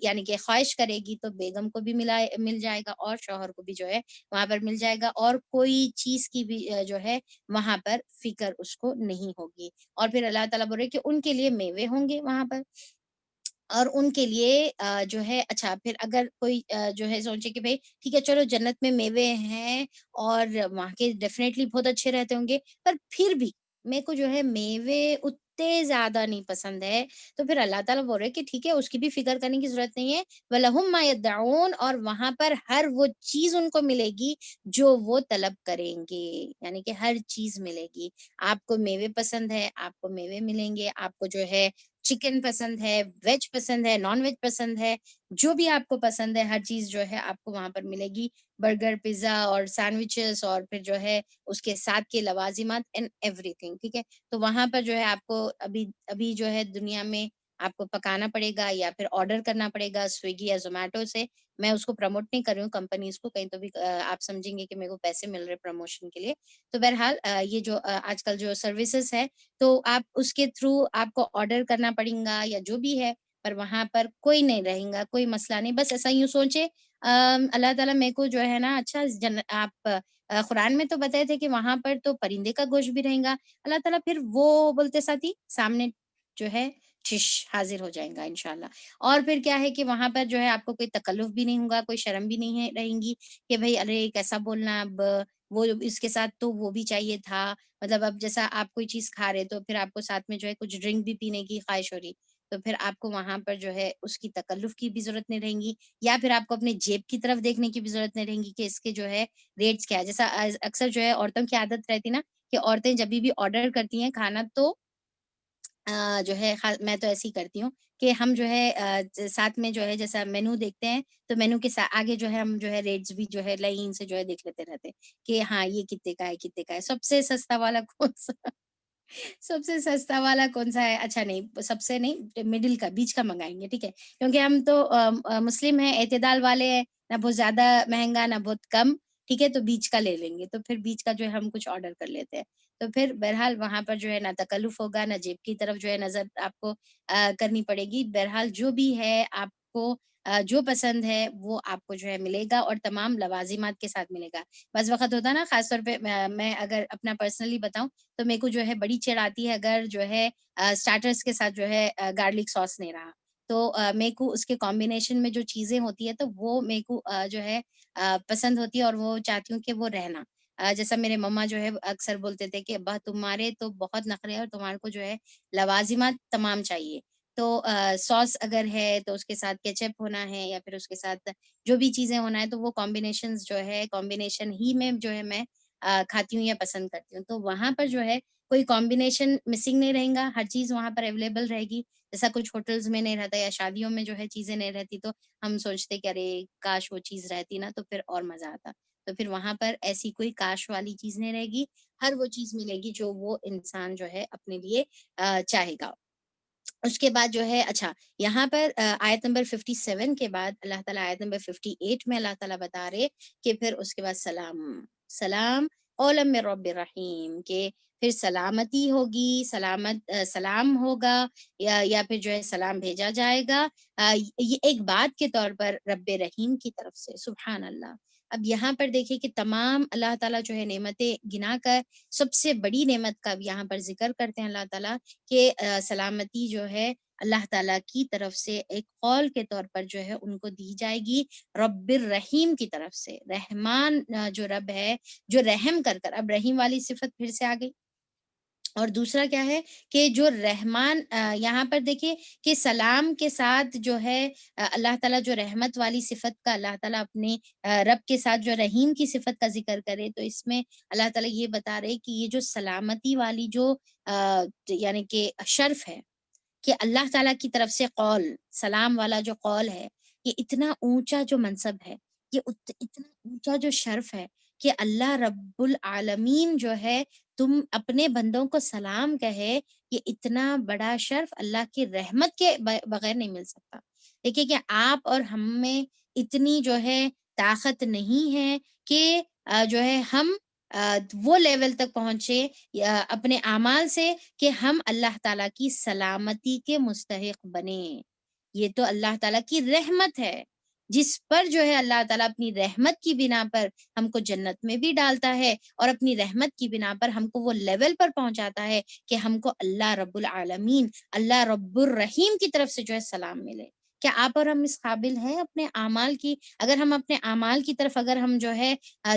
یعنی کہ خواہش کرے گی تو بیگم کو بھی مل جائے گا اور شوہر کو بھی جو ہے وہاں پر مل جائے گا، اور کوئی چیز کی بھی جو ہے وہاں پر فکر اس کو نہیں ہوگی. اور پھر اللہ تعالیٰ بول رہے کہ ان کے لیے میوے ہوں گے وہاں پر، اور ان کے لیے جو ہے اچھا پھر اگر کوئی جو ہے سوچے کہ بھائی ٹھیک ہے چلو جنت میں میوے ہیں اور وہاں کے ڈیفینیٹلی بہت اچھے رہتے ہوں گے، پر پھر بھی میرے کو جو ہے میوے اتنے زیادہ نہیں پسند ہے، تو پھر اللہ تعالیٰ بول رہے ہیں کہ ٹھیک ہے، اس کی بھی فکر کرنے کی ضرورت نہیں ہے، وَلَهُم مَا يَدَّعُونَ، اور وہاں پر ہر وہ چیز ان کو ملے گی جو وہ طلب کریں گے، یعنی کہ ہر چیز ملے گی. آپ کو میوے پسند ہے، آپ کو میوے ملیں گے، آپ کو جو ہے چکن پسند ہے، ویج پسند ہے، نان ویج پسند ہے، جو بھی آپ کو پسند ہے ہر چیز جو ہے آپ کو وہاں پر ملے گی. برگر، پیزا اور سینڈوچز، اور پھر جو ہے اس کے ساتھ کے لوازمات اینڈ ایوری تھنگ. ٹھیک ہے، تو وہاں پر جو ہے آپ کو ابھی ابھی جو ہے دنیا میں آپ کو پکانا پڑے گا یا پھر آرڈر کرنا پڑے گا سویگی یا زومیٹو سے. میں اس کو پروموٹ نہیں کر رہی ہوں کمپنیز کو، کہیں تو بھی آپ سمجھیں گے کہ میرے کو پیسے مل رہے پروموشن کے لیے. تو بہرحال یہ جو آج کل جو سروسز ہے، تو آپ اس کے تھرو آپ کو آرڈر کرنا پڑے گا یا جو بھی ہے، پر وہاں پر کوئی نہیں رہیں گا، کوئی مسئلہ نہیں. بس ایسا یوں سوچے، اللہ تعالیٰ میرے کو جو ہے نا، اچھا آپ قرآن میں تو بتائے تھے کہ وہاں پر تو پرندے کا گوشت بھی رہیں گا. اللہ تعالیٰ پھر وہ بولتے ساتھی سامنے جو ہے ٹھش حاضر ہو جائیں گا انشاءاللہ. اور پھر کیا ہے کہ وہاں پر جو ہے آپ کو کوئی تکلف بھی نہیں ہوگا، کوئی شرم بھی نہیں ہے رہیں گی کہ بھائی ارے کیسا بولنا، اب وہ اس کے ساتھ تو وہ بھی چاہیے تھا. مطلب اب جیسا آپ کوئی چیز کھا رہے تو پھر آپ کو ساتھ میں جو ہے کچھ ڈرنک بھی پینے کی خواہش ہو رہی، تو پھر آپ کو وہاں پر جو ہے اس کی تکلف کی بھی ضرورت نہیں رہیں گی، یا پھر آپ کو اپنے جیب کی طرف دیکھنے کی بھی ضرورت نہیں رہیں گی کہ اس کے جو ہے ریٹس کیا ہے. جیسا اکثر جو ہے عورتوں کی عادت رہتی نا کہ عورتیں جب بھی آرڈر کرتی ہیں کھانا، تو جو ہے میں تو ایسی کرتی ہوں کہ ہم جو ہے ساتھ میں جو ہے جیسا مینو دیکھتے ہیں، تو مینو کے آگے جو ہے ہم جو ہے ریٹس بھی جو ہے لائن سے جو ہے دیکھ لیتے رہتے کہ ہاں یہ کتنے کا ہے، کتنے کا ہے، سب سے سستا والا کون سا سب سے سستا والا کون سا ہے. اچھا نہیں، سب سے نہیں، مڈل کا، بیچ کا منگائیں گے. ٹھیک ہے، کیونکہ ہم تو مسلم ہیں، اعتدال والے ہیں، نہ بہت زیادہ مہنگا نہ بہت کم. ٹھیک ہے، تو بیچ کا لے لیں گے، تو پھر بیچ کا جو ہے ہم کچھ آرڈر کر لیتے ہیں. تو پھر بہرحال وہاں پر جو ہے نہ تکلف ہوگا، نہ جیب کی طرف جو ہے نظر آپ کو کرنی پڑے گی. بہرحال جو بھی ہے آپ کو جو پسند ہے وہ آپ کو جو ہے ملے گا، اور تمام لوازمات کے ساتھ ملے گا. بعض وقت ہوتا نا، خاص طور پہ میں اگر اپنا پرسنلی بتاؤں تو میرے کو جو ہے بڑی چڑ آتی ہے اگر جو ہے اسٹارٹرس کے ساتھ جو ہے گارلک ساس نہیں رہا. تو میرے کو اس کے کمبینیشن میں جو چیزیں ہوتی ہے تو وہ میرے کو جو ہے پسند ہوتی ہے، اور وہ چاہتی ہوں کہ وہ رہنا. جیسا میرے مما جو ہے اکثر بولتے تھے کہ ابا تمہارے تو بہت نخرے ہیں، اور تمہارے کو جو ہے لوازمات تمام چاہیے. تو سوس اگر ہے تو اس کے ساتھ کیچپ ہونا ہے، یا پھر اس کے ساتھ جو بھی چیزیں ہونا ہے، تو وہ کمبینیشن جو ہے کمبینیشن ہی میں جو ہے میں کھاتی ہوں یا پسند کرتی ہوں. تو وہاں پر جو ہے کوئی کمبینیشن مسنگ نہیں رہیں گا، ہر چیز وہاں پر اویلیبل رہے گی. جیسا کچھ ہوٹلز میں نہیں رہتا یا شادیوں میں جو ہے چیزیں نہیں رہتی، تو ہم سوچتے کہ ارے کاش وہ چیز رہتی نا، تو پھر اور مزہ آتا. تو پھر وہاں پر ایسی کوئی کاش والی چیز نہیں رہے گی، ہر وہ چیز ملے گی جو وہ انسان جو ہے اپنے لیے چاہے گا. اس کے بعد جو ہے اچھا، یہاں پر آیت نمبر 57 کے بعد اللہ تعالیٰ آیت نمبر 58 میں اللہ تعالیٰ بتا رہے کہ پھر اس کے بعد سلام اولم من رب الرحیم، کہ پھر سلامتی ہوگی، سلام ہوگا، یا پھر جو ہے سلام بھیجا جائے گا یہ ایک بات کے طور پر رب رحیم کی طرف سے. سبحان اللہ. اب یہاں پر دیکھیں کہ تمام اللہ تعالیٰ جو ہے نعمتیں گنا کر سب سے بڑی نعمت کا یہاں پر ذکر کرتے ہیں اللہ تعالیٰ کہ سلامتی جو ہے اللہ تعالیٰ کی طرف سے ایک قول کے طور پر جو ہے ان کو دی جائے گی رب الرحیم کی طرف سے. رحمان جو رب ہے، جو رحم کر کر، اب رحیم والی صفت پھر سے آ گئی. اور دوسرا کیا ہے کہ جو رحمان یہاں پر دیکھیے کہ سلام کے ساتھ جو ہے اللہ تعالیٰ جو رحمت والی صفت کا اللہ تعالیٰ اپنے رب کے ساتھ جو رحیم کی صفت کا ذکر کرے، تو اس میں اللہ تعالیٰ یہ بتا رہے کہ یہ جو سلامتی والی جو یعنی کہ شرف ہے کہ اللہ تعالیٰ کی طرف سے قول، سلام والا جو قول ہے، یہ اتنا اونچا جو منصب ہے، یہ اتنا اونچا جو شرف ہے کہ اللہ رب العالمین جو ہے تم اپنے بندوں کو سلام کہے، یہ اتنا بڑا شرف اللہ کی رحمت کے بغیر نہیں مل سکتا. دیکھیے کہ آپ اور ہم میں اتنی جو ہے طاقت نہیں ہے کہ جو ہے ہم وہ لیول تک پہنچے اپنے اعمال سے کہ ہم اللہ تعالیٰ کی سلامتی کے مستحق بنے. یہ تو اللہ تعالیٰ کی رحمت ہے، جس پر جو ہے اللہ تعالیٰ اپنی رحمت کی بنا پر ہم کو جنت میں بھی ڈالتا ہے، اور اپنی رحمت کی بنا پر ہم کو وہ لیول پر پہنچاتا ہے کہ ہم کو اللہ رب العالمین، اللہ رب الرحیم کی طرف سے جو ہے سلام ملے. کیا آپ اور ہم اس قابل ہیں اپنے اعمال کی؟ اگر ہم اپنے اعمال کی طرف اگر ہم جو ہے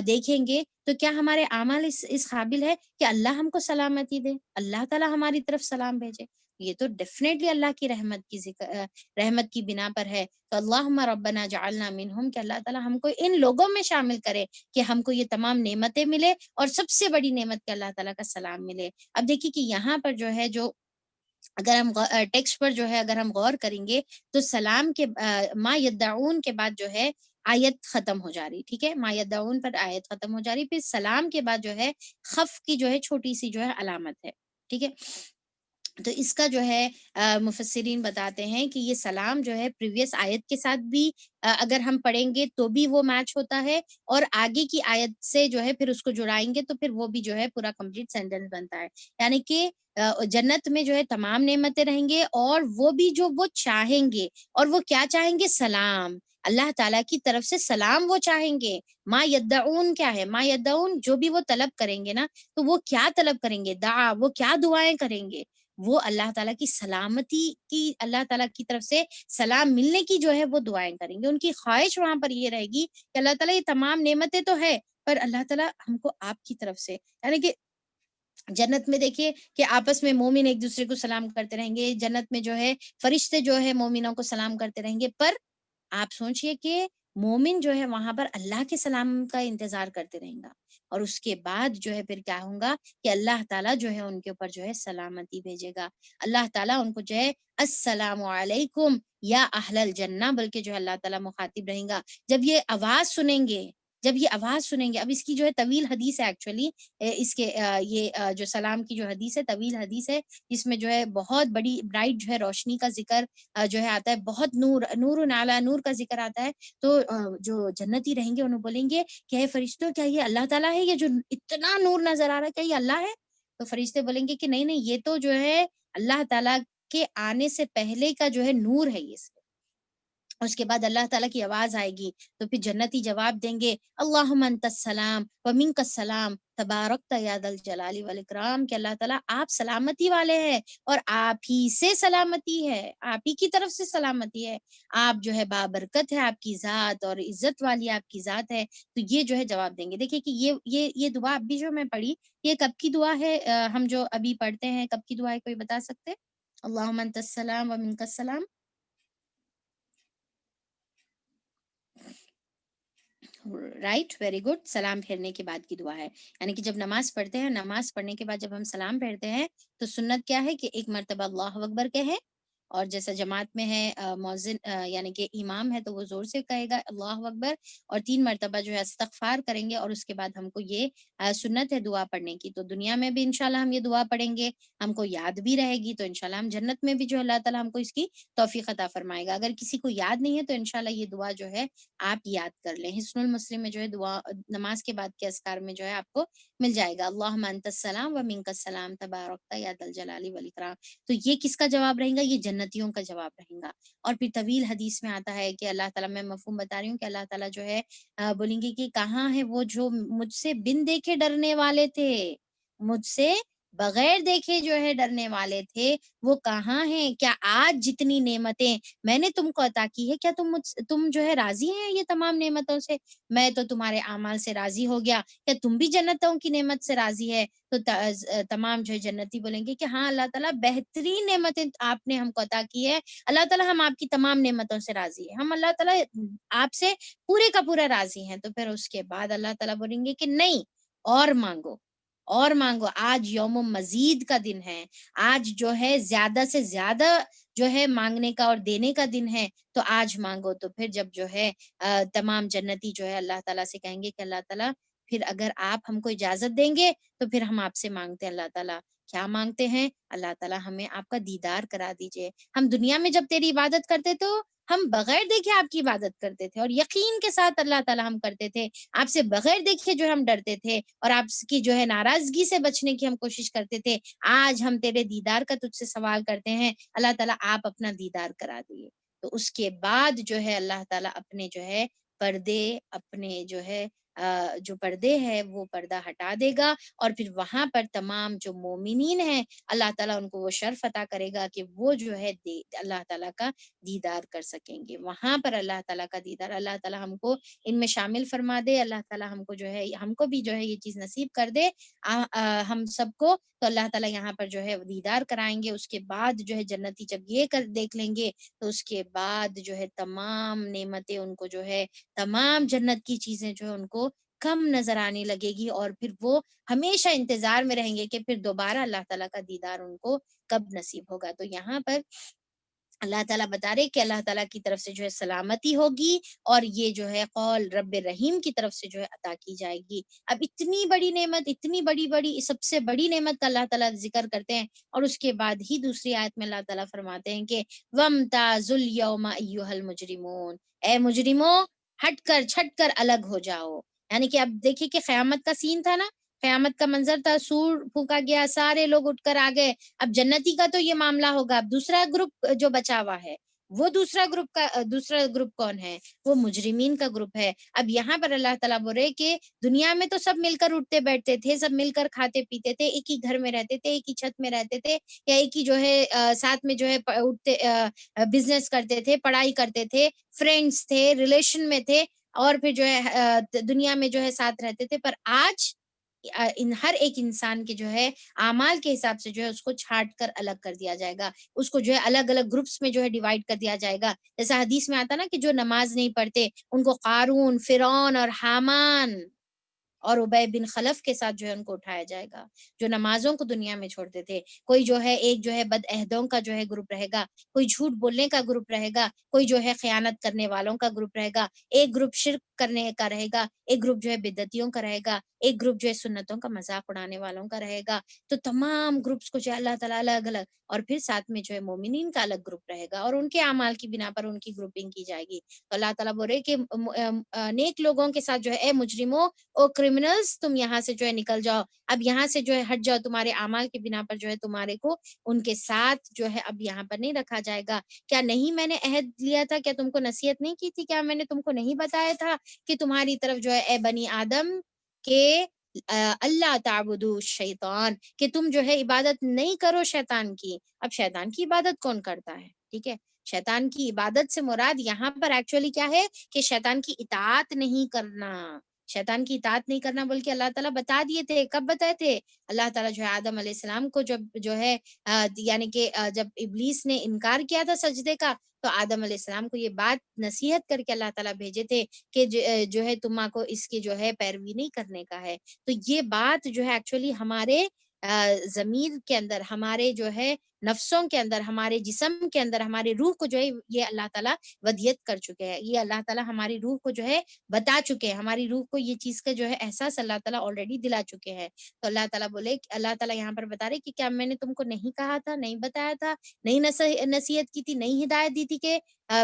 دیکھیں گے تو کیا ہمارے اعمال اس قابل ہے کہ اللہ ہم کو سلامتی دے، اللہ تعالیٰ ہماری طرف سلام بھیجے؟ یہ تو ڈیفینیٹلی اللہ کی رحمت کی رحمت کی بنا پر ہے۔ تو اللہم ربنا جعلنا منہم، کہ اللہ تعالیٰ ہم کو ان لوگوں میں شامل کرے کہ ہم کو یہ تمام نعمتیں ملے، اور سب سے بڑی نعمت کہ اللہ تعالیٰ کا سلام ملے۔ اب دیکھیے کہ یہاں پر جو ہے، جو اگر ہم ٹیکسٹ پر جو ہے اگر ہم غور کریں گے تو سلام کے ما یدعون کے بعد جو ہے آیت ختم ہو جا رہی، ٹھیک ہے، ما یدعون پر آیت ختم ہو جا رہی، پھر سلام کے بعد جو ہے خف کی جو ہے چھوٹی سی جو ہے علامت ہے، ٹھیک ہے۔ تو اس کا جو ہے مفسرین بتاتے ہیں کہ یہ سلام جو ہے پریویس آیت کے ساتھ بھی اگر ہم پڑھیں گے تو بھی وہ میچ ہوتا ہے، اور آگے کی آیت سے جو ہے پھر اس کو جڑائیں گے تو پھر وہ بھی جو ہے پورا کمپلیٹ سینٹینس بنتا ہے۔ یعنی کہ جنت میں جو ہے تمام نعمتیں رہیں گے، اور وہ بھی جو وہ چاہیں گے، اور وہ کیا چاہیں گے؟ سلام، اللہ تعالیٰ کی طرف سے سلام وہ چاہیں گے۔ ما یدعون کیا ہے؟ ما یدعون جو بھی وہ طلب کریں گے نا، تو وہ کیا طلب کریں گے؟ دعا، وہ کیا دعائیں کریں گے؟ وہ اللہ تعالیٰ کی سلامتی کی، اللہ تعالیٰ کی طرف سے سلام ملنے کی جو ہے وہ دعائیں کریں گے۔ ان کی خواہش وہاں پر یہ رہے گی کہ اللہ تعالیٰ یہ تمام نعمتیں تو ہے، پر اللہ تعالیٰ ہم کو آپ کی طرف سے، یعنی کہ جنت میں دیکھیے کہ آپس میں مومن ایک دوسرے کو سلام کرتے رہیں گے، جنت میں جو ہے فرشتے جو ہے مومنوں کو سلام کرتے رہیں گے، پر آپ سوچئے کہ مومن جو ہے وہاں پر اللہ کے سلام کا انتظار کرتے رہیں گا، اور اس کے بعد جو ہے پھر کیا ہوگا کہ اللہ تعالیٰ جو ہے ان کے اوپر جو ہے سلامتی بھیجے گا۔ اللہ تعالیٰ ان کو جو ہے السلام علیکم یا اہل الجنہ، بلکہ جو ہے اللہ تعالیٰ مخاطب رہیں گا جب یہ آواز سنیں گے، جب یہ آواز سنیں گے۔ اب اس کی جو ہے طویل حدیث ہے ایکچولی، اس کے یہ جو سلام کی جو حدیث ہے طویل حدیث ہے، جس میں جو ہے بہت بڑی برائٹ جو ہے روشنی کا ذکر جو ہے آتا ہے، بہت نور، نور نالا نور کا ذکر آتا ہے۔ تو جو جنتی رہیں گے انہوں بولیں گے کہ اے فرشتوں، کیا یہ اللہ تعالیٰ ہے؟ یہ جو اتنا نور نظر آ رہا ہے، کیا یہ اللہ ہے؟ تو فرشتے بولیں گے کہ نہیں نہیں، یہ تو جو ہے اللہ تعالیٰ کے آنے سے پہلے کا جو ہے نور ہے یہ۔ اس کے بعد اللہ تعالیٰ کی آواز آئے گی، تو پھر جنتی جواب دیں گے اللہم انت السلام و منک السلام تبارکت یا ذا الجلال والاکرام، کہ اللہ تعالیٰ آپ سلامتی والے ہیں، اور آپ ہی سے سلامتی ہے، آپ ہی کی طرف سے سلامتی ہے، آپ جو ہے بابرکت ہے، آپ کی ذات اور عزت والی آپ کی ذات ہے۔ تو یہ جو ہے جواب دیں گے۔ دیکھیں کہ یہ دعا اب بھی جو میں پڑھی، یہ کب کی دعا ہے؟ ہم جو ابھی پڑھتے ہیں کب کی دعا ہے، کوئی بتا سکتے؟ اللہم انت السلام و منک السلام، رائٹ، ویری گڈ، سلام پھیرنے کے بعد کی دعا ہے۔ یعنی کہ جب نماز پڑھتے ہیں، نماز پڑھنے کے بعد جب ہم سلام پھیرتے ہیں تو سنت کیا ہے کہ ایک مرتبہ اللہ اکبر کہیں، اور جیسا جماعت میں ہے مؤذن یعنی کہ امام ہے تو وہ زور سے کہے گا اللہ اکبر، اور 3 مرتبہ جو ہے استغفار کریں گے، اور اس کے بعد ہم کو یہ سنت ہے دعا پڑھنے کی۔ تو دنیا میں بھی انشاءاللہ ہم یہ دعا پڑھیں گے، ہم کو یاد بھی رہے گی، تو انشاءاللہ ہم جنت میں بھی جو ہے اللہ تعالیٰ ہم کو اس کی توفیق عطا فرمائے گا۔ اگر کسی کو یاد نہیں ہے تو انشاءاللہ یہ دعا جو ہے آپ یاد کر لیں۔ حسن المسلم میں جو ہے دعا نماز کے بعد کے اذکار میں جو ہے آپ کو مل جائے گا، اللہم انت السلام و منک السلام تبارکت یا ذا الجلال والاکرام۔ تو یہ کس کا جواب رہے گا؟ یہ جنتیوں کا جواب رہے گا۔ اور پھر طویل حدیث میں آتا ہے کہ اللہ تعالیٰ، میں مفہوم بتا رہی ہوں کہ اللہ تعالیٰ جو ہے بولیں گے کہ کہاں ہے وہ جو مجھ سے بن دیکھے ڈرنے والے تھے، مجھ سے بغیر دیکھے جو ہے ڈرنے والے تھے، وہ کہاں ہیں؟ کیا آج جتنی نعمتیں میں نے تم کو عطا کی ہے، کیا تم جو ہے راضی ہیں یہ تمام نعمتوں سے؟ میں تو تمہارے اعمال سے راضی ہو گیا، کیا تم بھی جنتوں کی نعمت سے راضی ہے؟ تو تمام جو ہے جنتی بولیں گے کہ ہاں اللہ تعالیٰ، بہترین نعمتیں آپ نے ہم کو عطا کی ہے، اللہ تعالیٰ ہم آپ کی تمام نعمتوں سے راضی ہیں، ہم اللہ تعالیٰ آپ سے پورے کا پورا راضی ہیں۔ تو پھر اس کے بعد اللہ تعالیٰ بولیں گے کہ نہیں، اور مانگو، اور مانگو، آج یوم مزید کا دن ہے، آج جو ہے زیادہ سے زیادہ جو ہے مانگنے کا اور دینے کا دن ہے، تو آج مانگو۔ تو پھر جب جو ہے تمام جنتی جو ہے اللہ تعالیٰ سے کہیں گے کہ اللہ تعالیٰ پھر اگر آپ ہم کو اجازت دیں گے تو پھر ہم آپ سے مانگتے ہیں، اللہ تعالیٰ کیا مانگتے ہیں؟ اللہ تعالیٰ ہمیں آپ کا دیدار کرا دیجئے، ہم دنیا میں جب تیری عبادت کرتے تو ہم بغیر دیکھے آپ کی عبادت کرتے تھے، اور یقین کے ساتھ اللہ تعالیٰ ہم کرتے تھے، آپ سے بغیر دیکھے جو ہم ڈرتے تھے، اور آپ کی جو ہے ناراضگی سے بچنے کی ہم کوشش کرتے تھے۔ آج ہم تیرے دیدار کا تجھ سے سوال کرتے ہیں، اللہ تعالیٰ آپ اپنا دیدار کرا دیے۔ تو اس کے بعد جو ہے اللہ تعالیٰ اپنے جو ہے پردے، اپنے جو ہے جو پردے ہیں وہ پردہ ہٹا دے گا، اور پھر وہاں پر تمام جو مومنین ہیں اللہ تعالیٰ ان کو وہ شرف عطا کرے گا کہ وہ جو ہے اللہ تعالیٰ کا دیدار کر سکیں گے وہاں پر، اللہ تعالیٰ کا دیدار۔ اللہ تعالیٰ ہم کو ان میں شامل فرما دے، اللہ تعالیٰ ہم کو جو ہے، ہم کو بھی جو ہے یہ چیز نصیب کر دے ہم سب کو۔ تو اللہ تعالیٰ یہاں پر جو ہے دیدار کرائیں گے، اس کے بعد جو ہے جنتی جب یہ کر دیکھ لیں گے تو اس کے بعد جو ہے تمام نعمتیں ان کو جو ہے، تمام جنت کی چیزیں جو ہے ان کو کم نظر آنے لگے گی، اور پھر وہ ہمیشہ انتظار میں رہیں گے کہ پھر دوبارہ اللہ تعالیٰ کا دیدار ان کو کب نصیب ہوگا۔ تو یہاں پر اللہ تعالیٰ بتا رہے کہ اللہ تعالیٰ کی طرف سے جو ہے سلامتی ہوگی، اور یہ جو ہے قول رب رحیم کی طرف سے جو ہے عطا کی جائے گی۔ اب اتنی بڑی نعمت، اتنی بڑی سب سے بڑی نعمت کا اللہ تعالیٰ ذکر کرتے ہیں، اور اس کے بعد ہی دوسری آیت میں اللہ تعالیٰ فرماتے ہیں کہ وَامْتَازُوا الْيَوْمَ أَيُّهَا الْمُجْرِمُونَ، اے مجرموں ہٹ کر چھٹ کر الگ ہو جاؤ۔ یعنی کہ اب دیکھیے کہ قیامت کا سین تھا نا، قیامت کا منظر تھا، سور پھونکا گیا، سارے لوگ اٹھ کر آ گئے۔ اب جنتی کا تو یہ معاملہ ہوگا، اب دوسرا گروپ جو بچا ہوا ہے وہ دوسرا گروپ کون ہے؟ وہ مجرمین کا گروپ ہے۔ اب یہاں پر اللہ تعالیٰ بول رہے کہ دنیا میں تو سب مل کر اٹھتے بیٹھتے تھے، سب مل کر کھاتے پیتے تھے، ایک ہی گھر میں رہتے تھے، ایک ہی چھت میں رہتے تھے، یا ایک ہی جو ہے ساتھ میں جو ہے اٹھتے بزنس کرتے تھے، پڑھائی کرتے تھے، فرینڈس تھے، ریلیشن میں تھے، اور پھر جو ہے دنیا میں جو ہے ساتھ رہتے تھے۔ پر آج ہر ایک انسان کے جو ہے اعمال کے حساب سے جو ہے اس کو چھانٹ کر الگ کر دیا جائے گا، اس کو جو ہے الگ الگ گروپس میں جو ہے ڈیوائڈ کر دیا جائے گا۔ جیسا حدیث میں آتا نا کہ جو نماز نہیں پڑھتے ان کو قارون، فرعون اور حامان اور ابی بن خلف کے ساتھ جو ہے ان کو اٹھایا جائے گا، جو نمازوں کو دنیا میں چھوڑتے تھے۔ کوئی جو ہے ایک جو ہے بد عہدوں کا جو ہے گروپ رہے گا، کوئی جھوٹ بولنے کا گروپ رہے گا، کوئی جو ہے خیانت کرنے والوں کا گروپ رہے گا، ایک گروپ شرک کرنے کا رہے گا، ایک گروپ جو ہے بدعتیوں کا رہے گا، ایک گروپ جو ہے سنتوں کا مذاق اڑانے والوں کا رہے گا۔ تو تمام گروپس کو جو ہے اللہ تعالیٰ الگ الگ، اور پھر ساتھ میں جو ہے مومنین کا الگ گروپ رہے گا، اور ان کے اعمال کی بنا پر ان کی گروپنگ کی جائے گی۔ تو اللہ تعالیٰ بول رہے کہ نیک لوگوں کے ساتھ جو ہے اے مجرموں، او کرمنلز، تم یہاں سے جو ہے نکل جاؤ، اب یہاں سے جو ہے ہٹ جاؤ، تمہارے اعمال کی بنا پر جو ہے تمہارے کو ان کے ساتھ جو ہے اب یہاں پر نہیں رکھا جائے گا۔ کیا نہیں میں نے عہد لیا تھا؟ کیا تم کو نصیحت نہیں کی تھی؟ کیا میں نے تم کو نہیں بتایا تھا کہ تمہاری طرف جو ہے اے بنی آدم کہ اللہ تعبدو شیطان، کہ تم جو ہے عبادت نہیں کرو شیطان کی۔ اب شیطان کی عبادت کون کرتا ہے؟ ٹھیک ہے، شیطان کی عبادت سے مراد یہاں پر ایکچولی کیا ہے کہ شیطان کی اطاعت نہیں کرنا، شیطان کی اطاعت نہیں کرنا، بلکہ اللہ تعالیٰ بتا دیے تھے۔ کب بتائے تھے؟ اللہ تعالیٰ جو ہے آدم علیہ السلام کو جب جو ہے یعنی کہ جب ابلیس نے انکار کیا تھا سجدے کا، تو آدم علیہ السلام کو یہ بات نصیحت کر کے اللہ تعالیٰ بھیجے تھے کہ جو ہے تمہا کو اس کی جو ہے پیروی نہیں کرنے کا ہے۔ تو یہ بات جو ہے ایکچولی ہمارے ضمیر کے اندر، ہمارے جو ہے نفسوں کے اندر، ہمارے جسم کے اندر، ہمارے روح کو جو ہے یہ اللہ تعالیٰ ودیت کر چکے ہیں، یہ اللہ تعالیٰ ہماری روح کو جو ہے بتا چکے ہیں، ہماری روح کو یہ چیز کا جو ہے احساس اللہ تعالیٰ آلریڈی دلا چکے ہیں۔ تو اللہ تعالیٰ بولے، اللہ تعالیٰ یہاں پر بتا رہے کہ کیا میں نے تم کو نہیں کہا تھا، نہیں بتایا تھا، نہیں نصیحت کی تھی، نہیں ہدایت دی تھی کہ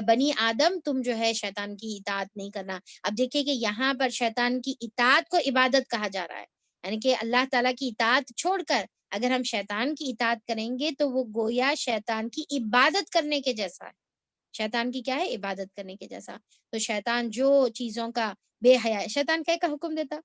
بنی آدم تم جو ہے شیطان کی اطاعت نہیں کرنا۔ اب دیکھیں کہ یہاں پر شیطان کی اطاعت کو عبادت کہا جا رہا ہے، یعنی کہ اللہ تعالیٰ کی اطاعت چھوڑ کر اگر ہم شیطان کی اطاعت کریں گے تو وہ گویا شیطان کی عبادت کرنے کے جیسا ہے۔ شیطان کی کیا ہے؟ عبادت کرنے کے جیسا۔ تو شیطان جو چیزوں کا بے حیا، شیطان کیا کا حکم دیتا؟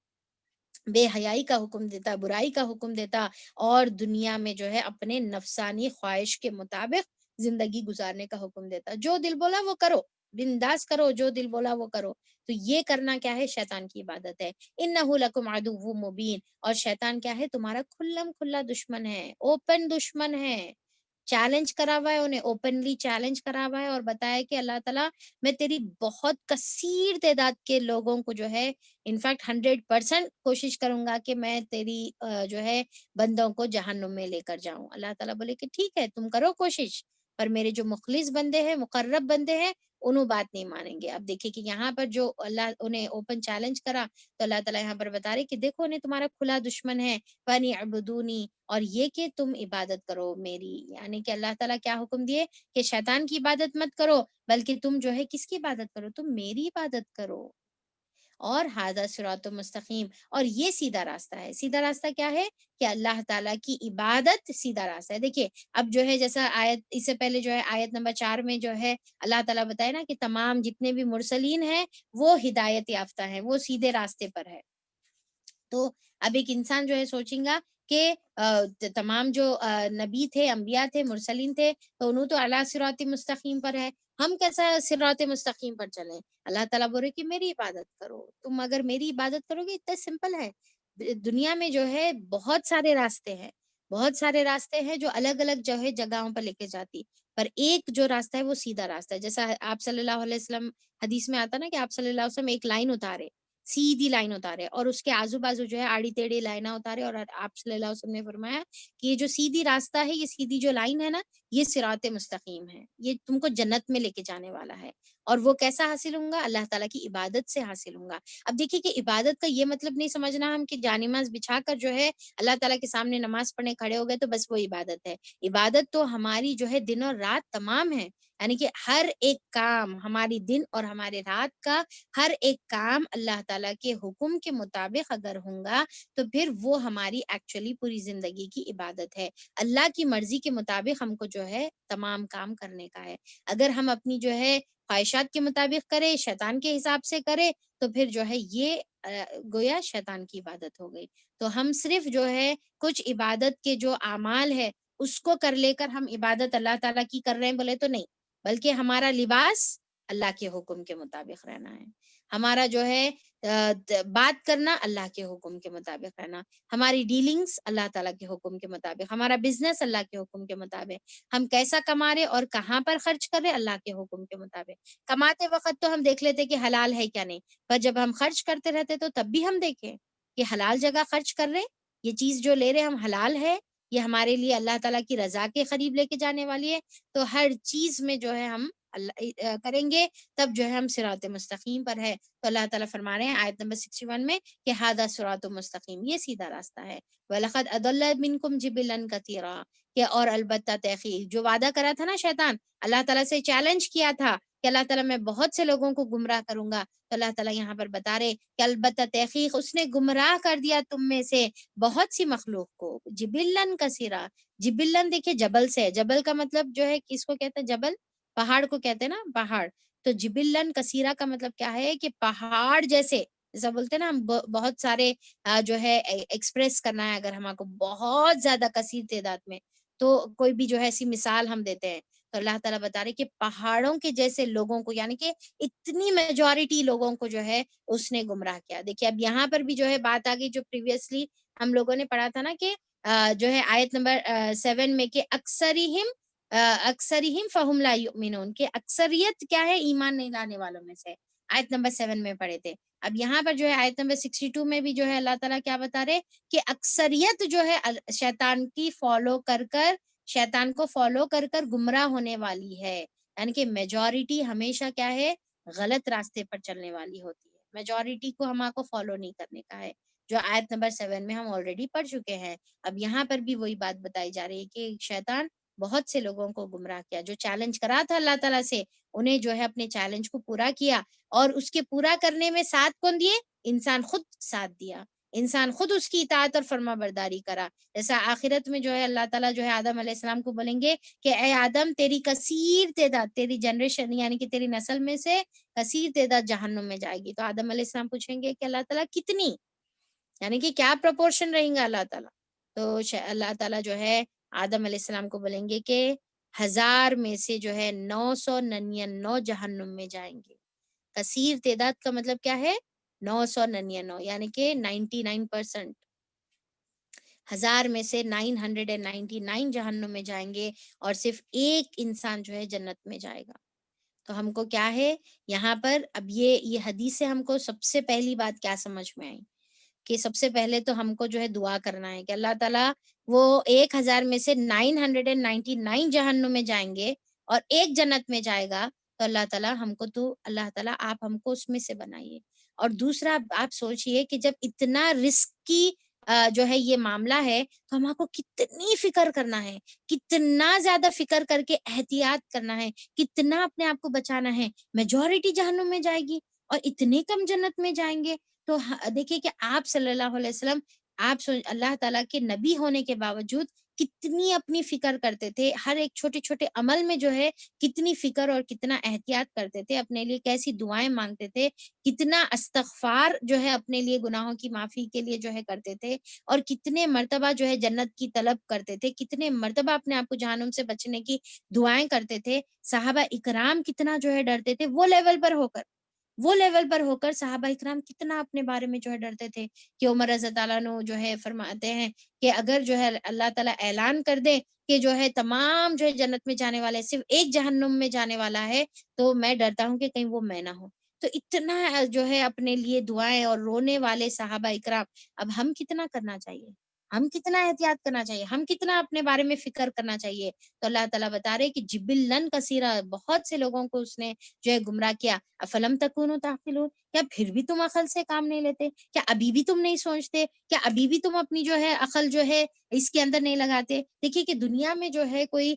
بے حیائی کا حکم دیتا، برائی کا حکم دیتا، اور دنیا میں جو ہے اپنے نفسانی خواہش کے مطابق زندگی گزارنے کا حکم دیتا۔ جو دل بولا وہ کرو، بنداس کرو، جو دل بولا وہ کرو۔ تو یہ کرنا کیا ہے؟ شیطان کی عبادت ہے۔ انہ لکم عدو مبین، اور شیطان کیا ہے؟ تمہارا کھلم کھلا دشمن ہے، اوپن دشمن ہے۔ چیلنج کرا ہوا ہے انہیں، اوپنلی چیلنج کرا ہوا ہے، اور بتایا کہ اللہ تعالیٰ میں تیری بہت کثیر تعداد کے لوگوں کو جو ہے انفیکٹ 100% کوشش کروں گا کہ میں تیری جو ہے بندوں کو جہنم میں لے کر جاؤں۔ اللہ تعالیٰ بولے کہ ٹھیک ہے، تم کرو کوشش، پر میرے جو مخلص بندے ہیں، مقرب بندے ہیں، انہوں بات نہیں مانیں گے۔ اب دیکھیں کہ یہاں پر جو اللہ انہیں اوپن چیلنج کرا، تو اللہ تعالیٰ یہاں پر بتا رہے کہ دیکھو انہیں تمہارا کھلا دشمن ہے، فنی عبدونی، اور یہ کہ تم عبادت کرو میری، یعنی کہ اللہ تعالیٰ کیا حکم دیے کہ شیطان کی عبادت مت کرو، بلکہ تم جو ہے کس کی عبادت کرو؟ تم میری عبادت کرو۔ اور ھذا صراط مستقیم، اور یہ سیدھا راستہ ہے۔ سیدھا راستہ کیا ہے؟ کہ اللہ تعالیٰ کی عبادت سیدھا راستہ ہے۔ دیکھیے اب جو ہے جیسا آیت اس سے پہلے جو ہے آیت نمبر 4 میں جو ہے اللہ تعالیٰ بتائے نا کہ تمام جتنے بھی مرسلین ہیں وہ ہدایت یافتہ ہیں، وہ سیدھے راستے پر ہے۔ تو اب ایک انسان جو ہے سوچیں گا کہ تمام جو نبی تھے، انبیاء تھے، مرسلین تھے، تو انہوں تو اعلیٰ صراط مستقیم پر ہے، ہم کیسا صراط مستقیم پر چلیں؟ اللہ تعالیٰ بول رہے کہ میری عبادت کرو، تم اگر میری عبادت کرو گے، اتنا سمپل ہے۔ دنیا میں جو ہے بہت سارے راستے ہیں، بہت سارے راستے ہیں جو الگ الگ جو ہے جگہوں پر لے کے جاتی، پر ایک جو راستہ ہے وہ سیدھا راستہ ہے۔ جیسا آپ صلی اللہ علیہ وسلم حدیث میں آتا نا کہ آپ صلی اللہ علیہ وسلم ایک لائن اتارے، سیدھی لائن اتارے، اور اس کے آزو بازو جو ہے آڑی ٹیڑھی لائنیں اتارے، اور آپ صلی اللہ علیہ وسلم نے فرمایا کہ یہ جو سیدھی راستہ ہے، یہ سیدھی جو لائن ہے نا، یہ صراط مستقیم ہے، یہ تم کو جنت میں لے کے جانے والا ہے۔ اور وہ کیسا حاصل ہوں گا؟ اللہ تعالیٰ کی عبادت سے حاصل ہوں گا۔ اب دیکھیے کہ عبادت کا یہ مطلب نہیں سمجھنا ہم کہ جانماز بچھا کر جو ہے اللہ تعالیٰ کے سامنے نماز پڑھنے کھڑے ہو گئے تو بس وہ عبادت ہے۔ عبادت تو ہماری جو ہے دن اور رات تمام ہے، یعنی کہ ہر ایک کام، ہماری دن اور ہمارے رات کا ہر ایک کام اللہ تعالیٰ کے حکم کے مطابق اگر ہوں گا تو پھر وہ ہماری ایکچولی پوری زندگی کی عبادت ہے۔ اللہ کی مرضی کے مطابق ہم کو جو ہے تمام کام کرنے کا ہے۔ اگر ہم اپنی جو ہے خواہشات کے مطابق کرے، شیطان کے حساب سے کرے، تو پھر جو ہے یہ گویا شیطان کی عبادت ہو گئی۔ تو ہم صرف جو ہے کچھ عبادت کے جو اعمال ہے اس کو کر لے کر ہم عبادت اللہ تعالیٰ کی کر رہے ہیں بولے تو نہیں، بلکہ ہمارا لباس اللہ کے حکم کے مطابق رہنا ہے، ہمارا جو ہے بات کرنا اللہ کے حکم کے مطابق رہنا، ہماری ڈیلنگز اللہ تعالیٰ کے حکم کے مطابق، ہمارا بزنس اللہ کے حکم کے مطابق، ہم کیسا کما رہے اور کہاں پر خرچ کر رہے اللہ کے حکم کے مطابق۔ کماتے وقت تو ہم دیکھ لیتے کہ حلال ہے کیا نہیں، پر جب ہم خرچ کرتے رہتے تو تب بھی ہم دیکھیں کہ حلال جگہ خرچ کر رہے، یہ چیز جو لے رہے ہم حلال ہے، یہ ہمارے لیے اللہ تعالیٰ کی رضا کے قریب لے کے جانے والی ہے۔ تو ہر چیز میں جو ہے ہم اللہ کریں گے تب جو ہے ہم صراط مستقیم پر ہے۔ تو اللہ تعالیٰ فرما رہے ہیں آیت نمبر 61 میں کہ ھذا صراط مستقیم، یہ سیدھا راستہ ہے۔ وَلَقَدْ أَضَلَّ مِنْكُمْ جِبِلًّا كَثِيرًا، کہ اور البتہ تحقیق جو وعدہ کرا تھا نا شیطان، اللہ تعالیٰ سے چیلنج کیا تھا کہ اللہ تعالیٰ میں بہت سے لوگوں کو گمراہ کروں گا، تو اللہ تعالیٰ یہاں پر بتا رہے کہ البتہ تحقیق اس نے گمراہ کر دیا تم میں سے بہت سی مخلوق کو، جبلن کثیرا۔ جبلن دیکھیے جبل سے، جبل کا مطلب جو ہے کس کو کہتے ہیں؟ جبل پہاڑ کو کہتے ہیں نا، پہاڑ۔ تو جبلن کثیرا کا مطلب کیا ہے کہ پہاڑ جیسے، جیسا بولتے ہیں نا ہم بہت سارے جو ہے ایکسپریس کرنا ہے اگر ہم کو بہت زیادہ کثیر تعداد میں، تو کوئی بھی جو ہے ایسی مثال ہم دیتے ہیں، تو اللہ تعالیٰ بتا رہے کہ پہاڑوں کے جیسے لوگوں کو، یعنی کہ اتنی میجورٹی لوگوں کو جو ہے اس نے گمراہ کیا۔ دیکھیے اب یہاں پر بھی جو ہے بات آ گئی جو پریویسلی ہم لوگوں نے پڑھا تھا نا کہ جو ہے آیت نمبر 7 میں کہ اکثرہم فہم لا یؤمنون، کہ اکثریت کیا ہے؟ ایمان نہیں لانے والوں میں سے، آیت نمبر 7 میں پڑھے تھے۔ اب یہاں پر جو ہے آیت نمبر 62 میں بھی جو ہے اللہ تعالیٰ کیا بتا رہے کہ اکثریت جو ہے شیطان کی فالو کر کر، شیطان کو فالو کر کر گمراہ ہونے والی ہے، یعنی کہ میجورٹی ہمیشہ کیا ہے؟ غلط راستے پر چلنے والی ہوتی ہے، میجورٹی کو ہم کو فالو نہیں کرنے کا ہے، جو آیت نمبر 7 میں ہم آلریڈی پڑھ چکے ہیں۔ اب یہاں پر بھی وہی بات بتائی جا رہی ہے کہ شیطان بہت سے لوگوں کو گمراہ کیا، جو چیلنج کرا تھا اللہ تعالیٰ سے، انہیں جو ہے اپنے چیلنج کو پورا کیا، اور اس کے پورا کرنے میں ساتھ کون دیے؟ انسان خود ساتھ دیا، انسان خود اس کی اطاعت اور فرما برداری کرا۔ جیسا آخرت میں جو ہے اللہ تعالیٰ جو ہے آدم علیہ السلام کو بولیں گے کہ اے آدم تیری کثیر تعداد، تیری جنریشن یعنی کہ تیری نسل میں سے کثیر تعداد جہنم میں جائے گی، تو آدم علیہ السلام پوچھیں گے کہ اللہ تعالیٰ کتنی، یعنی کہ کیا پروپورشن رہیں گا اللہ تعالیٰ؟ تو اللہ تعالیٰ جو ہے آدم علیہ السلام کو بولیں گے کہ 1000 میں سے جو ہے 999 جہنم میں جائیں گے۔ کثیر تعداد کا مطلب کیا ہے؟ 999، یعنی کہ 99%، 1000 میں سے 999 جہنم میں جائیں گے، اور صرف ایک انسان جو ہے جنت میں جائے گا۔ تو ہم کو کیا ہے یہاں پر، اب یہ حدیث سے ہم کو سب سے پہلی بات کیا سمجھ میں آئی کہ سب سے پہلے تو ہم کو جو ہے دعا کرنا ہے کہ اللہ تعالیٰ وہ 1000 میں سے 999 جہنم میں جائیں گے اور ایک جنت میں جائے گا، تو اللہ تعالیٰ ہم کو، تو اللہ تعالیٰ آپ ہم کو اس میں سے بنائیے۔ اور دوسرا آپ سوچئے کہ جب اتنا رسک کی جو ہے یہ معاملہ ہے تو ہم کو کتنی فکر کرنا ہے، کتنا زیادہ فکر کر کے احتیاط کرنا ہے، کتنا اپنے آپ کو بچانا ہے۔ میجورٹی جہنم میں جائے گی اور اتنے کم جنت میں جائیں گے. تو دیکھیے کہ آپ صلی اللہ علیہ وسلم، آپ اللہ تعالیٰ کے نبی ہونے کے باوجود کتنی اپنی فکر کرتے تھے، ہر ایک چھوٹے چھوٹے عمل میں جو ہے کتنی فکر اور کتنا احتیاط کرتے تھے اپنے لیے، کیسی دعائیں مانگتے تھے، کتنا استغفار جو ہے اپنے لیے گناہوں کی معافی کے لیے جو ہے کرتے تھے، اور کتنے مرتبہ جو ہے جنت کی طلب کرتے تھے، کتنے مرتبہ اپنے آپ کو جہنم سے بچنے کی دعائیں کرتے تھے. صحابہ اکرام کتنا جو ہے ڈرتے تھے، وہ لیول پر ہو کر صحابہ اکرام کتنا اپنے بارے میں جو ہے ڈرتے تھے، کہ عمر رضی اللہ عنہ جو ہے فرماتے ہیں کہ اگر جو ہے اللہ تعالیٰ اعلان کر دے کہ جو ہے تمام جو ہے جنت میں جانے والے صرف ایک جہنم میں جانے والا ہے، تو میں ڈرتا ہوں کہ کہیں وہ میں نہ ہوں. تو اتنا جو ہے اپنے لیے دعائیں اور رونے والے صحابہ اکرام. اب ہم کتنا کرنا چاہیے، ہم کتنا احتیاط کرنا چاہیے، ہم کتنا اپنے بارے میں فکر کرنا چاہیے. تو اللہ تعالیٰ بتا رہے کہ جبلن کثیرہ، بہت سے لوگوں کو اس نے جو ہے گمراہ کیا. افلم تکونوا تعقلون، کیا پھر بھی تم عقل سے کام نہیں لیتے؟ کیا ابھی بھی تم نہیں سوچتے؟ کیا ابھی بھی تم اپنی جو ہے عقل جو ہے اس کے اندر نہیں لگاتے؟ دیکھیے کہ دنیا میں جو ہے کوئی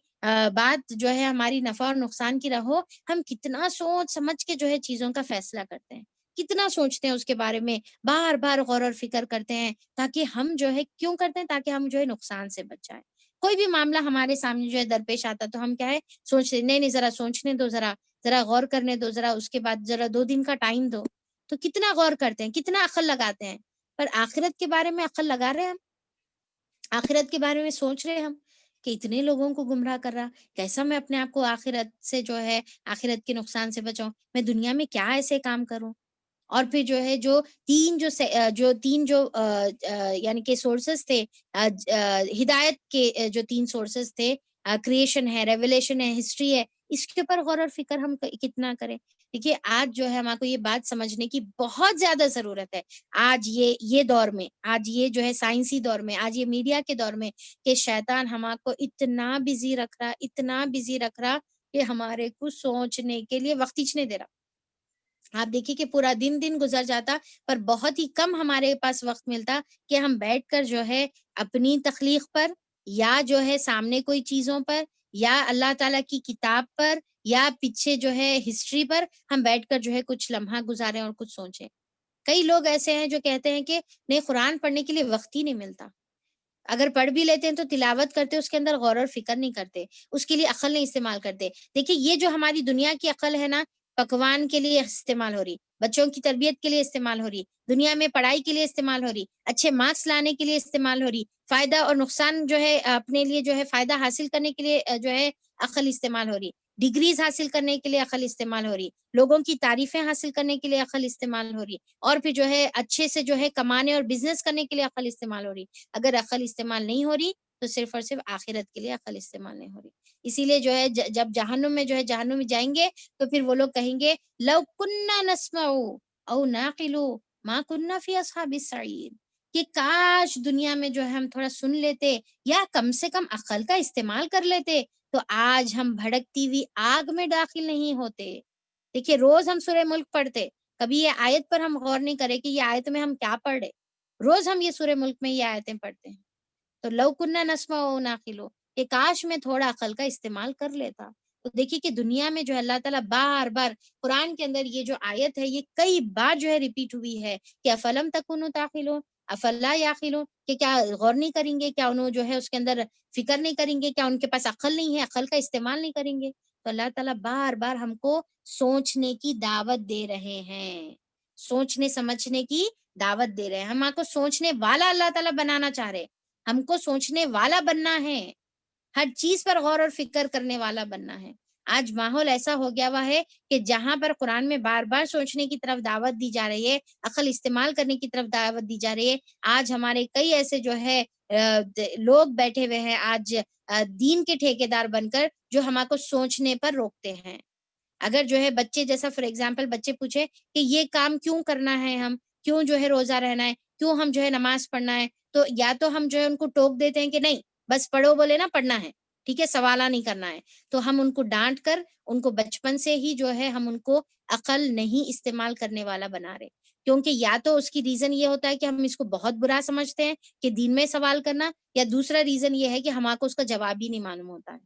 بات جو ہے ہماری نفع اور نقصان کی رہو، ہم کتنا سوچ سمجھ کے جو ہے چیزوں کا فیصلہ کرتے ہیں، کتنا سوچتے ہیں اس کے بارے میں، بار بار غور اور فکر کرتے ہیں، تاکہ ہم جو ہے کیوں کرتے ہیں، تاکہ ہم جو ہے نقصان سے بچ جائیں. کوئی بھی معاملہ ہمارے سامنے جو ہے درپیش آتا تو ہم کیا ہے سوچتے، نہیں نہیں ذرا سوچنے دو، ذرا غور کرنے دو، ذرا اس کے بعد ذرا 2 دن کا ٹائم دو. تو کتنا غور کرتے ہیں، کتنا عقل لگاتے ہیں. پر آخرت کے بارے میں عقل لگا رہے ہیں ہم؟ آخرت کے بارے میں سوچ رہے ہیں ہم کہ اتنے لوگوں کو گمراہ کر رہا، کیسا میں اپنے آپ کو آخرت سے جو ہے آخرت کے نقصان سے بچاؤں، میں دنیا میں کیا ایسے کام کروں. اور پھر جو ہے جو تین جو یعنی کہ سورسز تھے، ہدایت کے جو 3 سورسز تھے، کریشن ہے، ریولیشن ہے، ہسٹری ہے، اس کے اوپر غور اور فکر ہم کتنا کریں. دیکھیے آج جو ہے ہمارے کو یہ بات سمجھنے کی بہت زیادہ ضرورت ہے. آج یہ دور میں، آج یہ جو ہے سائنسی دور میں، آج یہ میڈیا کے دور میں، کہ شیطان ہمارے کو اتنا بزی رکھ رہا، اتنا بزی رکھ رہا کہ ہمارے کو سوچنے کے لیے وقت ہی نہیں دے رہا. آپ دیکھیے کہ پورا دن گزر جاتا، پر بہت ہی کم ہمارے پاس وقت ملتا کہ ہم بیٹھ کر جو ہے اپنی تخلیق پر، یا جو ہے سامنے کوئی چیزوں پر، یا اللہ تعالیٰ کی کتاب پر، یا پیچھے جو ہے ہسٹری پر ہم بیٹھ کر جو ہے کچھ لمحہ گزاریں اور کچھ سوچیں. کئی لوگ ایسے ہیں جو کہتے ہیں کہ نہیں، قرآن پڑھنے کے لیے وقت ہی نہیں ملتا. اگر پڑھ بھی لیتے ہیں تو تلاوت کرتے، اس کے اندر غور اور فکر نہیں کرتے، اس کے لیے عقل نہیں استعمال کرتے. دیکھیے یہ جو ہماری دنیا کی عقل ہے نا، پکوان کے لیے استعمال ہو رہی، بچوں کی تربیت کے لیے استعمال ہو رہی، دنیا میں پڑھائی کے لیے استعمال ہو رہی، اچھے مارکس لانے کے لیے استعمال ہو رہی، فائدہ اور نقصان جو ہے اپنے لیے جو ہے فائدہ حاصل کرنے کے لیے جو ہے عقل استعمال ہو رہی، ڈگریز حاصل کرنے کے لیے عقل استعمال ہو رہی، لوگوں کی تعریفیں حاصل کرنے کے لیے عقل استعمال ہو رہی، اور پھر جو ہے اچھے سے جو ہے کمانے اور بزنس کرنے کے لیے عقل استعمال ہو رہی. اگر عقل استعمال نہیں ہو رہی تو صرف اور صرف آخرت کے لیے عقل استعمال نہیں ہو رہی. اسی لیے جو ہے جب جہنم میں جو ہے جہنم میں جائیں گے تو پھر وہ لوگ کہیں گے لو کننا نسمع او ناقل ما کننا فی اصحاب السعیر، کہ کاش دنیا میں جو ہے ہم تھوڑا سن لیتے، یا کم سے کم عقل کا استعمال کر لیتے، تو آج ہم بھڑکتی ہوئی آگ میں داخل نہیں ہوتے. دیکھیے روز ہم سورہ ملک پڑھتے، کبھی یہ آیت پر ہم غور نہیں کرے کہ یہ آیت میں ہم کیا پڑھ رہے. روز ہم یہ سورہ ملک میں یہ آیتیں پڑھتے ہیں. تو لو کننا نسمع و ناقل، کہ کاش میں تھوڑا عقل کا استعمال کر لیتا. تو دیکھیے کہ دنیا میں جو اللہ تعالیٰ بار بار قرآن کے اندر یہ جو آیت ہے یہ کئی بار جو ہے ریپیٹ ہوئی ہے کہ افلم تکونوا تعقلون، افلا یعقلون، کہ کیا غور نہیں کریں گے، کیا انہوں جو ہے اس کے اندر فکر نہیں کریں گے، کیا ان کے پاس عقل نہیں ہے، عقل کا استعمال نہیں کریں گے. تو اللہ تعالیٰ بار بار ہم کو سوچنے کی دعوت دے رہے ہیں، سوچنے سمجھنے کی دعوت دے رہے ہیں. ہم آپ کو سوچنے والا اللہ تعالیٰ بنانا چاہ رہے، ہم کو سوچنے والا بننا ہے، ہر چیز پر غور اور فکر کرنے والا بننا ہے. آج ماحول ایسا ہو گیا ہوا ہے کہ جہاں پر قرآن میں بار بار سوچنے کی طرف دعوت دی جا رہی ہے، عقل استعمال کرنے کی طرف دعوت دی جا رہی ہے، آج ہمارے کئی ایسے جو ہے لوگ بیٹھے ہوئے ہیں آج دین کے ٹھیکیدار بن کر، جو ہمارے کو سوچنے پر روکتے ہیں. اگر جو ہے بچے جیسا فار ایگزامپل بچے پوچھے کہ یہ کام کیوں کرنا ہے، ہم کیوں جو ہے روزہ رہنا ہے، کیوں ہم جو ہے نماز پڑھنا ہے، تو یا تو ہم جو ہے ان کو ٹوک دیتے ہیں کہ نہیں بس پڑھو، بولے نا پڑھنا ہے ٹھیک ہے، سوالہ نہیں کرنا ہے. تو ہم ان کو ڈانٹ کر ان کو بچپن سے ہی جو ہے ہم ان کو عقل نہیں استعمال کرنے والا بنا رہے. کیونکہ یا تو اس کی ریزن یہ ہوتا ہے کہ ہم اس کو بہت برا سمجھتے ہیں کہ دین میں سوال کرنا، یا دوسرا ریزن یہ ہے کہ ہمارے کو اس کا جواب ہی نہیں معلوم ہوتا ہے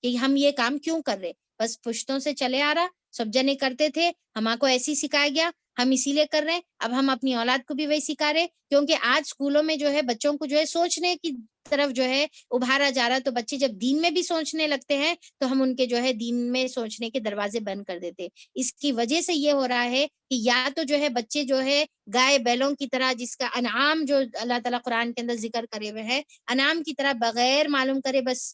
کہ ہم یہ کام کیوں کر رہے. بس پشتوں سے چلے آ رہا، سب جنے کرتے تھے، ہمارے کو ایسے ہی سکھایا گیا، ہم اسی لیے کر رہے ہیں. اب ہم اپنی اولاد کو بھی وہی سکھا رہے ہیں، کیونکہ آج اسکولوں میں جو ہے بچوں کو جو ہے سوچنے کی طرف جو ہے ابھارا جا رہا ہے. تو بچے جب دین میں بھی سوچنے لگتے ہیں تو ہم ان کے جو ہے دین میں سوچنے کے دروازے بند کر دیتے ہیں. اس کی وجہ سے یہ ہو رہا ہے کہ یا تو جو ہے بچے جو ہے گائے بیلوں کی طرح، جس کا انعام جو اللہ تعالیٰ قرآن کے اندر ذکر کرے ہوئے ہے، انعام کی طرح بغیر معلوم کرے بس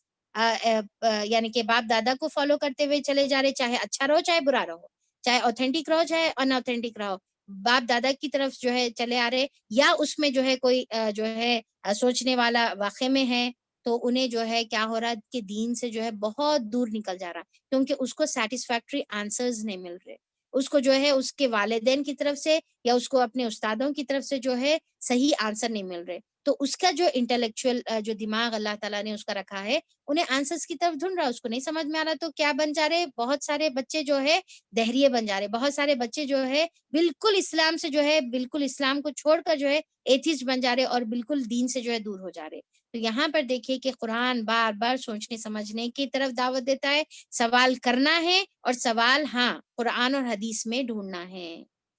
یعنی کہ باپ دادا کو فالو کرتے ہوئے چلے جا رہے، چاہے اچھا رہو چاہے برا رہو، چاہے اوتھینٹک رہو چاہے ان اوتھینٹک رہو، باپ دادا کی طرف جو ہے چلے آ رہے، یا اس میں جو ہے کوئی جو ہے سوچنے والا واقع میں ہے، تو انہیں جو ہے کیا ہو رہا ہے کہ دین سے جو ہے بہت دور نکل جا رہا، کیونکہ اس کو سیٹسفیکٹری آنسرز نہیں مل رہے، اس کو جو ہے اس کے والدین کی طرف سے یا اس کو اپنے استادوں کی طرف سے جو ہے صحیح آنسر نہیں مل رہے. تو اس کا جو انٹلیکچوئل جو دماغ اللہ تعالیٰ نے اس کا رکھا ہے، انہیں آنسرز کی طرف ڈھونڈ رہا، اس کو نہیں سمجھ میں آ رہا، تو کیا بن جا رہے، بہت سارے بچے جو ہے دہریے بن جا رہے، بہت سارے بچے جو ہے بالکل اسلام سے جو ہے بالکل اسلام کو چھوڑ کر جو ہے ایتھسٹ بن جا رہے اور بالکل دین سے جو ہے دور ہو جا رہے. تو یہاں پر دیکھیے کہ قرآن بار بار سوچنے سمجھنے کی طرف دعوت دیتا ہے، سوال کرنا ہے، اور سوال ہاں قرآن اور حدیث میں ڈھونڈنا ہے.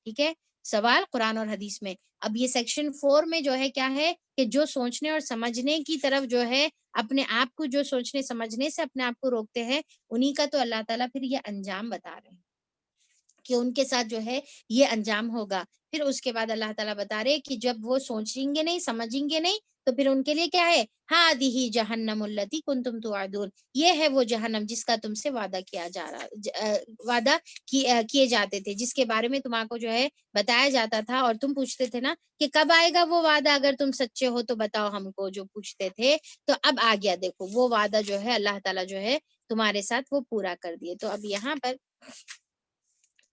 ٹھیک ہے، سوال قرآن اور حدیث میں. اب یہ سیکشن 4 میں جو ہے کیا ہے کہ جو سوچنے اور سمجھنے کی طرف جو ہے اپنے آپ کو، جو سوچنے سمجھنے سے اپنے آپ کو روکتے ہیں، انہی کا تو اللہ تعالیٰ پھر یہ انجام بتا رہے ہیں کہ ان کے ساتھ جو ہے یہ انجام ہوگا. پھر اس کے بعد اللہ تعالیٰ بتا رہے کہ جب وہ سوچیں گے نہیں، سمجھیں گے نہیں، تو پھر ان کے لیے کیا ہے، ہادہ جہنم التی کنتم توعدون، یہ ہے وہ جہنم جس کا تم سے وعدہ کیا جا رہا، وعدہ کیے جاتے تھے، جس کے بارے میں تمہارے کو جو ہے بتایا جاتا تھا، اور تم پوچھتے تھے نا کہ کب آئے گا وہ وعدہ، اگر تم سچے ہو تو بتاؤ ہم کو، جو پوچھتے تھے. تو اب آ گیا، دیکھو وہ وعدہ جو ہے اللہ تعالیٰ جو ہے تمہارے ساتھ وہ پورا کر دیے. تو اب یہاں پر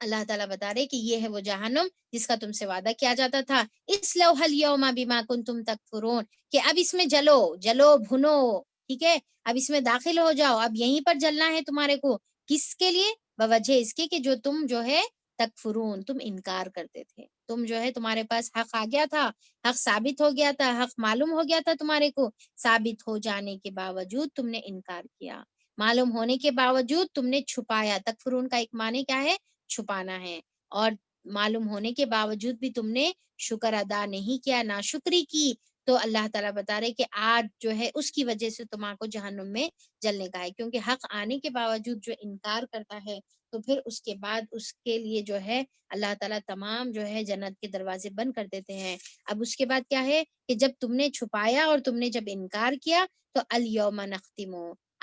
اللہ تعالیٰ بتا رہے کہ یہ ہے وہ جہنم جس کا تم سے وعدہ کیا جاتا تھا. اصلوها اليوم بما كنتم تکفرون، کہ اب اس میں جلو جلو بھنو. ٹھیک ہے، اب اس میں داخل ہو جاؤ، اب یہیں پر جلنا ہے تمہارے کو. کس کے لیے؟ بوجہ اس کے کہ جو تم جو ہے تکفرون، تم انکار کرتے تھے. تم جو ہے تمہارے پاس حق آ گیا تھا، حق ثابت ہو گیا تھا، حق معلوم ہو گیا تھا تمہارے کو، ثابت ہو جانے کے باوجود تم نے انکار کیا، معلوم ہونے کے باوجود تم نے چھپایا. تکفرون کا ایک معنی کیا ہے؟ چھپانا ہے. اور معلوم ہونے کے باوجود بھی تم نے شکر ادا نہیں کیا، ناشکری کی. تو اللہ تعالیٰ بتا رہے کہ آج جو ہے اس کی وجہ سے تمہارے کو جہنم میں جلنے کا ہے، کیونکہ حق آنے کے باوجود جو انکار کرتا ہے تو پھر اس کے بعد اس کے لیے جو ہے اللہ تعالیٰ تمام جو ہے جنت کے دروازے بند کر دیتے ہیں. اب اس کے بعد کیا ہے کہ جب تم نے چھپایا اور تم نے جب انکار کیا تو الیوم نختم،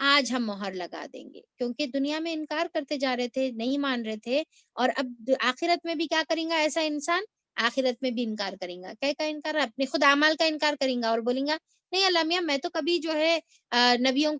آج ہم مہر لگا دیں گے، کیونکہ دنیا میں انکار کرتے جا رہے تھے، نہیں مان رہے تھے. اور اب آخرت میں بھی کیا کریں گا ایسا انسان؟ آخرت میں بھی انکار کریں گا. کیا کا انکار؟ اپنے خود اعمال کا انکار کریں گا اور بولیں گا نہیں اللہ میاں میں تو کبھی جو ہے نبیوں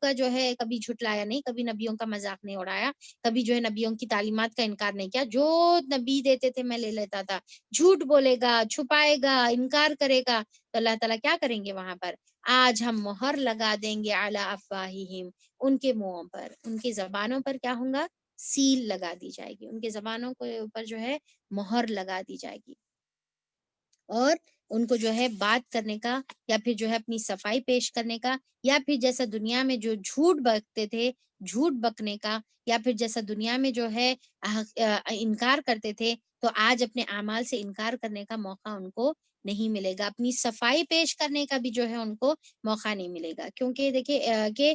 کا جو ہے کبھی جھٹلایا نہیں، کبھی نبیوں کا مذاق نہیں اڑایا، کبھی جو ہے نبیوں کی تعلیمات کا انکار نہیں کیا، جو نبی دیتے تھے میں لے لیتا تھا. جھوٹ بولے گا، چھپائے گا، انکار کرے گا، تو اللہ تعالیٰ کیا کریں گے وہاں پر؟ آج ہم مہر لگا دیں گے علی افواہہم، ان کے منہوں پر، ان کی زبانوں پر کیا ہوں گا؟ سیل لگا دی جائے گی، ان کے زبانوں کے اوپر جو ہے مہر لگا دی جائے گی. اور ان کو جو ہے بات کرنے کا، یا پھر جو ہے اپنی صفائی پیش کرنے کا، یا پھر جیسا دنیا میں جو جھوٹ بکتے تھے، جھوٹ بکنے کا، یا پھر جیسا دنیا میں جو ہے انکار کرتے تھے، تو آج اپنے اعمال سے انکار کرنے کا موقع ان کو نہیں ملے گا، اپنی صفائی پیش کرنے کا بھی جو ہے ان کو موقع نہیں ملے گا. کیونکہ دیکھیے کہ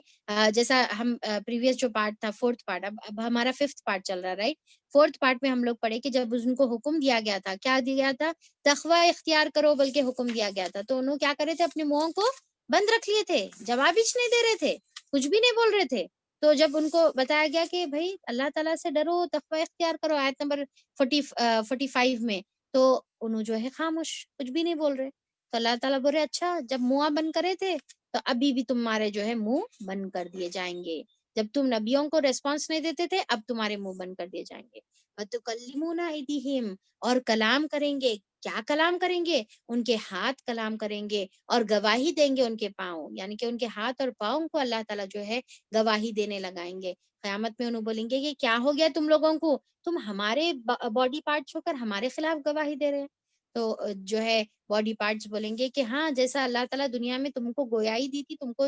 جیسا ہم پریویس جو پارٹ تھا، فورتھ پارٹ، اب ہمارا ففتھ پارٹ چل رہا، رائٹ. فورتھ پارٹ میں ہم لوگ پڑھے کہ جب ان کو حکم دیا گیا تھا، کیا دیا گیا تھا؟ تقوی اختیار کرو بلکہ حکم دیا گیا تھا، تو انہوں کیا کرے تھے؟ اپنے منہوں کو بند رکھ لیے تھے، جواب ہی نہیں دے رہے تھے، کچھ بھی نہیں بول رہے تھے. تو جب ان کو بتایا گیا کہ بھائی اللہ تعالیٰ سے ڈرو، تقوی اختیار کرو، آیت نمبر 45 میں، تو انہوں جو ہے خاموش، کچھ بھی نہیں بول رہے. تو اللہ تعالیٰ بول رہے اچھا جب منہ بند کرے تھے تو ابھی بھی تمہارے جو ہے منہ بند کر دیے جائیں گے. جب تم نبیوں کو ریسپانس نہیں دیتے تھے، اب تمہارے منہ بند کر دیے جائیں گے. وَتُكَلِّمُونَ أَيْدِيهِمْ، اور کلام کریں گے. کیا کلام کریں گے؟ ان کے ہاتھ کلام کریں گے، اور گواہی دیں گے ان کے پاؤں، یعنی کہ ان کے ہاتھ اور پاؤں کو اللہ تعالیٰ جو ہے گواہی دینے لگائیں گے. قیامت میں انہوں بولیں گے کہ کیا ہو گیا تم لوگوں کو، تم ہمارے باڈی پارٹ چھو کر ہمارے خلاف گواہی دے رہے ہیں. تو جو ہے باڈی پارٹس بولیں گے کہ ہاں جیسا اللہ تعالیٰ دنیا میں تم کو گویائی دی تھی، تم کو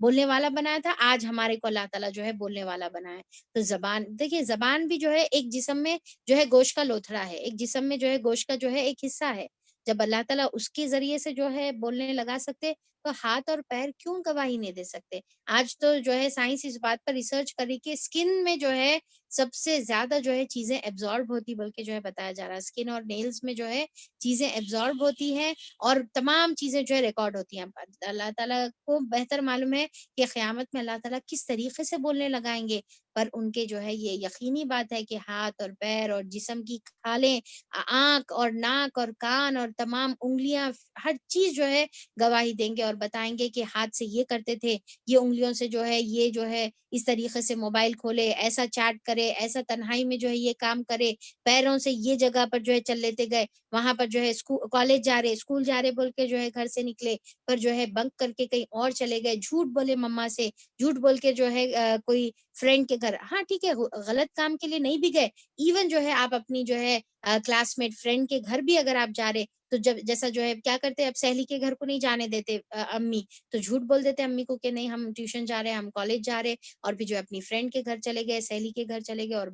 بولنے والا بنایا تھا، آج ہمارے کو اللہ تعالیٰ جو ہے بولنے والا بنایا ہے۔ تو زبان دیکھیے، زبان بھی جو ہے ایک جسم میں جو ہے گوشت کا لوتھڑا ہے، ایک جسم میں جو ہے گوشت کا جو ہے ایک حصہ ہے۔ جب اللہ تعالیٰ اس کے ذریعے سے جو ہے بولنے لگا سکتے، تو ہاتھ اور پیر کیوں گواہی نہیں دے سکتے؟ آج تو جو ہے سائنس اس بات پر ریسرچ کری کہ اسکن میں جو ہے سب سے زیادہ جو ہے چیزیں ایبزارب ہوتی، بلکہ جو ہے بتایا جا رہا ہے اسکن اور نیلز میں جو ہے چیزیں ایبزارب ہوتی ہیں، اور تمام چیزیں جو ہے ریکارڈ ہوتی ہیں۔ اللہ تعالیٰ کو بہتر معلوم ہے کہ قیامت میں اللہ تعالیٰ کس طریقے سے بولنے لگائیں گے، پر ان کے جو ہے یہ یقینی بات ہے کہ ہاتھ اور پیر اور جسم کی کھالیں، آنکھ اور ناک اور کان اور تمام انگلیاں، ہر چیز جو ہے گواہی دیں گے اور بتائیں گے کہ ہاتھ سے یہ کرتے تھے، یہ انگلیوں سے جو ہے یہ جو ہے اس طریقے سے موبائل کھولے، ایسا چیٹ کرے، ایسا تنہائی میں جو ہے یہ کام کرے، پیروں سے یہ جگہ پر جو ہے چل لیتے گئے، وہاں پر جو ہے کالج جا رہے، اسکول جا رہے بول کے جو ہے گھر سے نکلے، پر جو ہے بنک کر کے کہیں اور چلے گئے، جھوٹ بولے مما سے، جھوٹ بول کے جو ہے کوئی فرینڈ کے گھر، ہاں ٹھیک ہے غلط کام کے لیے نہیں بھی گئے، ایون جو ہے آپ اپنی جو ہے کلاس میٹ فرینڈ کے گھر بھی اگر آپ جا رہے، تو جب جیسا جو ہے کیا کرتے، اب سہیلی کے گھر کو نہیں جانے دیتے امی، تو جھوٹ بول دیتے امی کو کہ نہیں ہم ٹیوشن جا رہے ہیں، ہم کالج جا رہے، اور پھر جو ہے اپنی فرینڈ کے گھر چلے گئے، سہیلی کے گھر چلے گئے، اور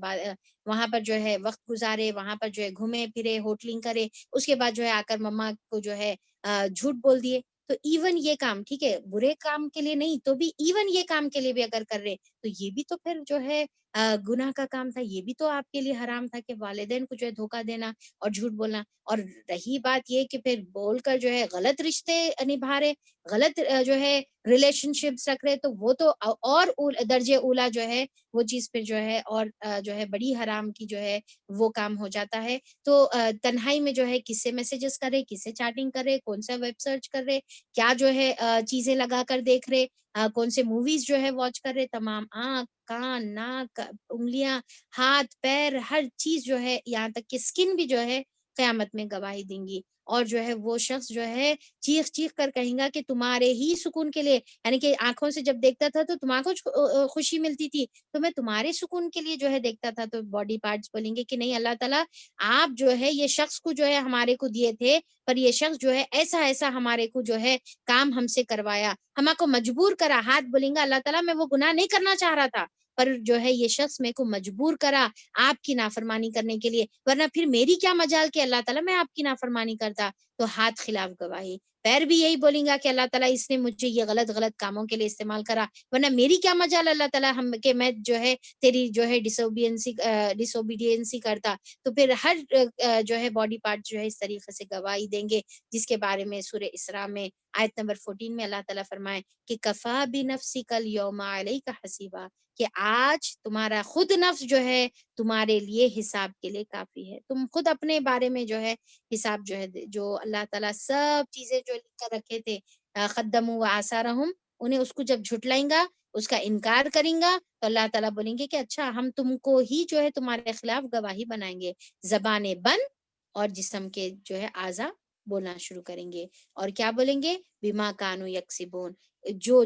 وہاں پر جو ہے وقت گزارے، وہاں پر جو ہے گھومے پھرے، ہوٹلنگ کرے، اس کے بعد جو ہے آ کر مما کو جو ہے جھوٹ بول دیے۔ تو ایون یہ کام ٹھیک ہے برے کام کے لیے نہیں، تو بھی ایون یہ کام کے لیے بھی اگر کر رہے، تو یہ بھی تو پھر جو ہے گناہ کا کام تھا، یہ بھی تو آپ کے لیے حرام تھا کہ والدین کو جو ہے دھوکا دینا اور جھوٹ بولنا۔ اور رہی بات یہ کہ پھر بول کر جو ہے غلط رشتے نبھا رہے، غلط جو ہے ریلیشن شپس رکھ رہے، تو وہ تو اور درجے اولا جو ہے وہ چیز پھر جو ہے اور جو ہے بڑی حرام کی جو ہے وہ کام ہو جاتا ہے۔ تو تنہائی میں جو ہے کس سے میسیجز کرے، کس سے چیٹنگ کرے، کون سا ویب سرچ کر رہے، کیا جو ہے چیزیں لگا کر دیکھ رہے، کون سے موویز جو ہے واچ کر رہے، تمام آنکھ کان ناک انگلیاں ہاتھ پیر ہر چیز جو ہے، یہاں تک کہ اسکن بھی جو ہے قیامت میں گواہی دیں گی۔ اور جو ہے وہ شخص جو ہے چیخ چیخ کر کہیں گا کہ تمہارے ہی سکون کے لیے، یعنی کہ آنکھوں سے جب دیکھتا تھا تو تمہارے کو خوشی ملتی تھی، تو میں تمہارے سکون کے لیے جو ہے دیکھتا تھا۔ تو باڈی پارٹس بولیں گے کہ نہیں اللہ تعالیٰ، آپ جو ہے یہ شخص کو جو ہے ہمارے کو دیے تھے، پر یہ شخص جو ہے ایسا ایسا ہمارے کو جو ہے کام ہم سے کروایا، ہما کو مجبور کرا۔ ہاتھ بولیں گا اللہ تعالیٰ میں وہ گناہ نہیں کرنا چاہ رہا تھا، پر جو ہے یہ شخص میرے کو مجبور کرا آپ کی نافرمانی کرنے کے لیے، ورنہ پھر میری کیا مجال کہ اللہ تعالیٰ میں آپ کی نافرمانی کرتا۔ تو ہاتھ خلاف گواہی، پیر بھی یہی بولیں گا کہ اللہ تعالیٰ اس نے مجھے یہ غلط غلط کاموں کے لیے استعمال کرا، ورنہ میری کیا مجال اللہ تعالیٰ ہم کہ میں جو ہے تیری جو ہے ڈس اوبیڈینسی کرتا۔ تو پھر ہر جو ہے باڈی پارٹ جو ہے اس طریقے سے گواہی دیں گے، جس کے بارے میں سورہ اسراء میں آیت نمبر 14 میں اللہ تعالیٰ فرمائے کہ کفا بنفسک الیوم علیک حسیبا، کہ آج تمہارا خود نفس جو ہے تمہارے لیے حساب کے لیے کافی ہے۔ تم خود اپنے بارے میں جو ہے حساب جو ہے جو اللہ تعالیٰ سب چیزیں جو لکھ کر رکھے تھے، قدموا وآثارہم، انہیں اس کو جب جھٹلائیں گا، اس کا انکار کریں گا، تو اللہ تعالیٰ بولیں گے کہ اچھا ہم تم کو ہی جو ہے تمہارے خلاف گواہی بنائیں گے، زبانیں بند اور جسم کے جو ہے اعضا بولنا شروع کریں گے، اور کیا بولیں گے؟ بما کانوا یکسبون،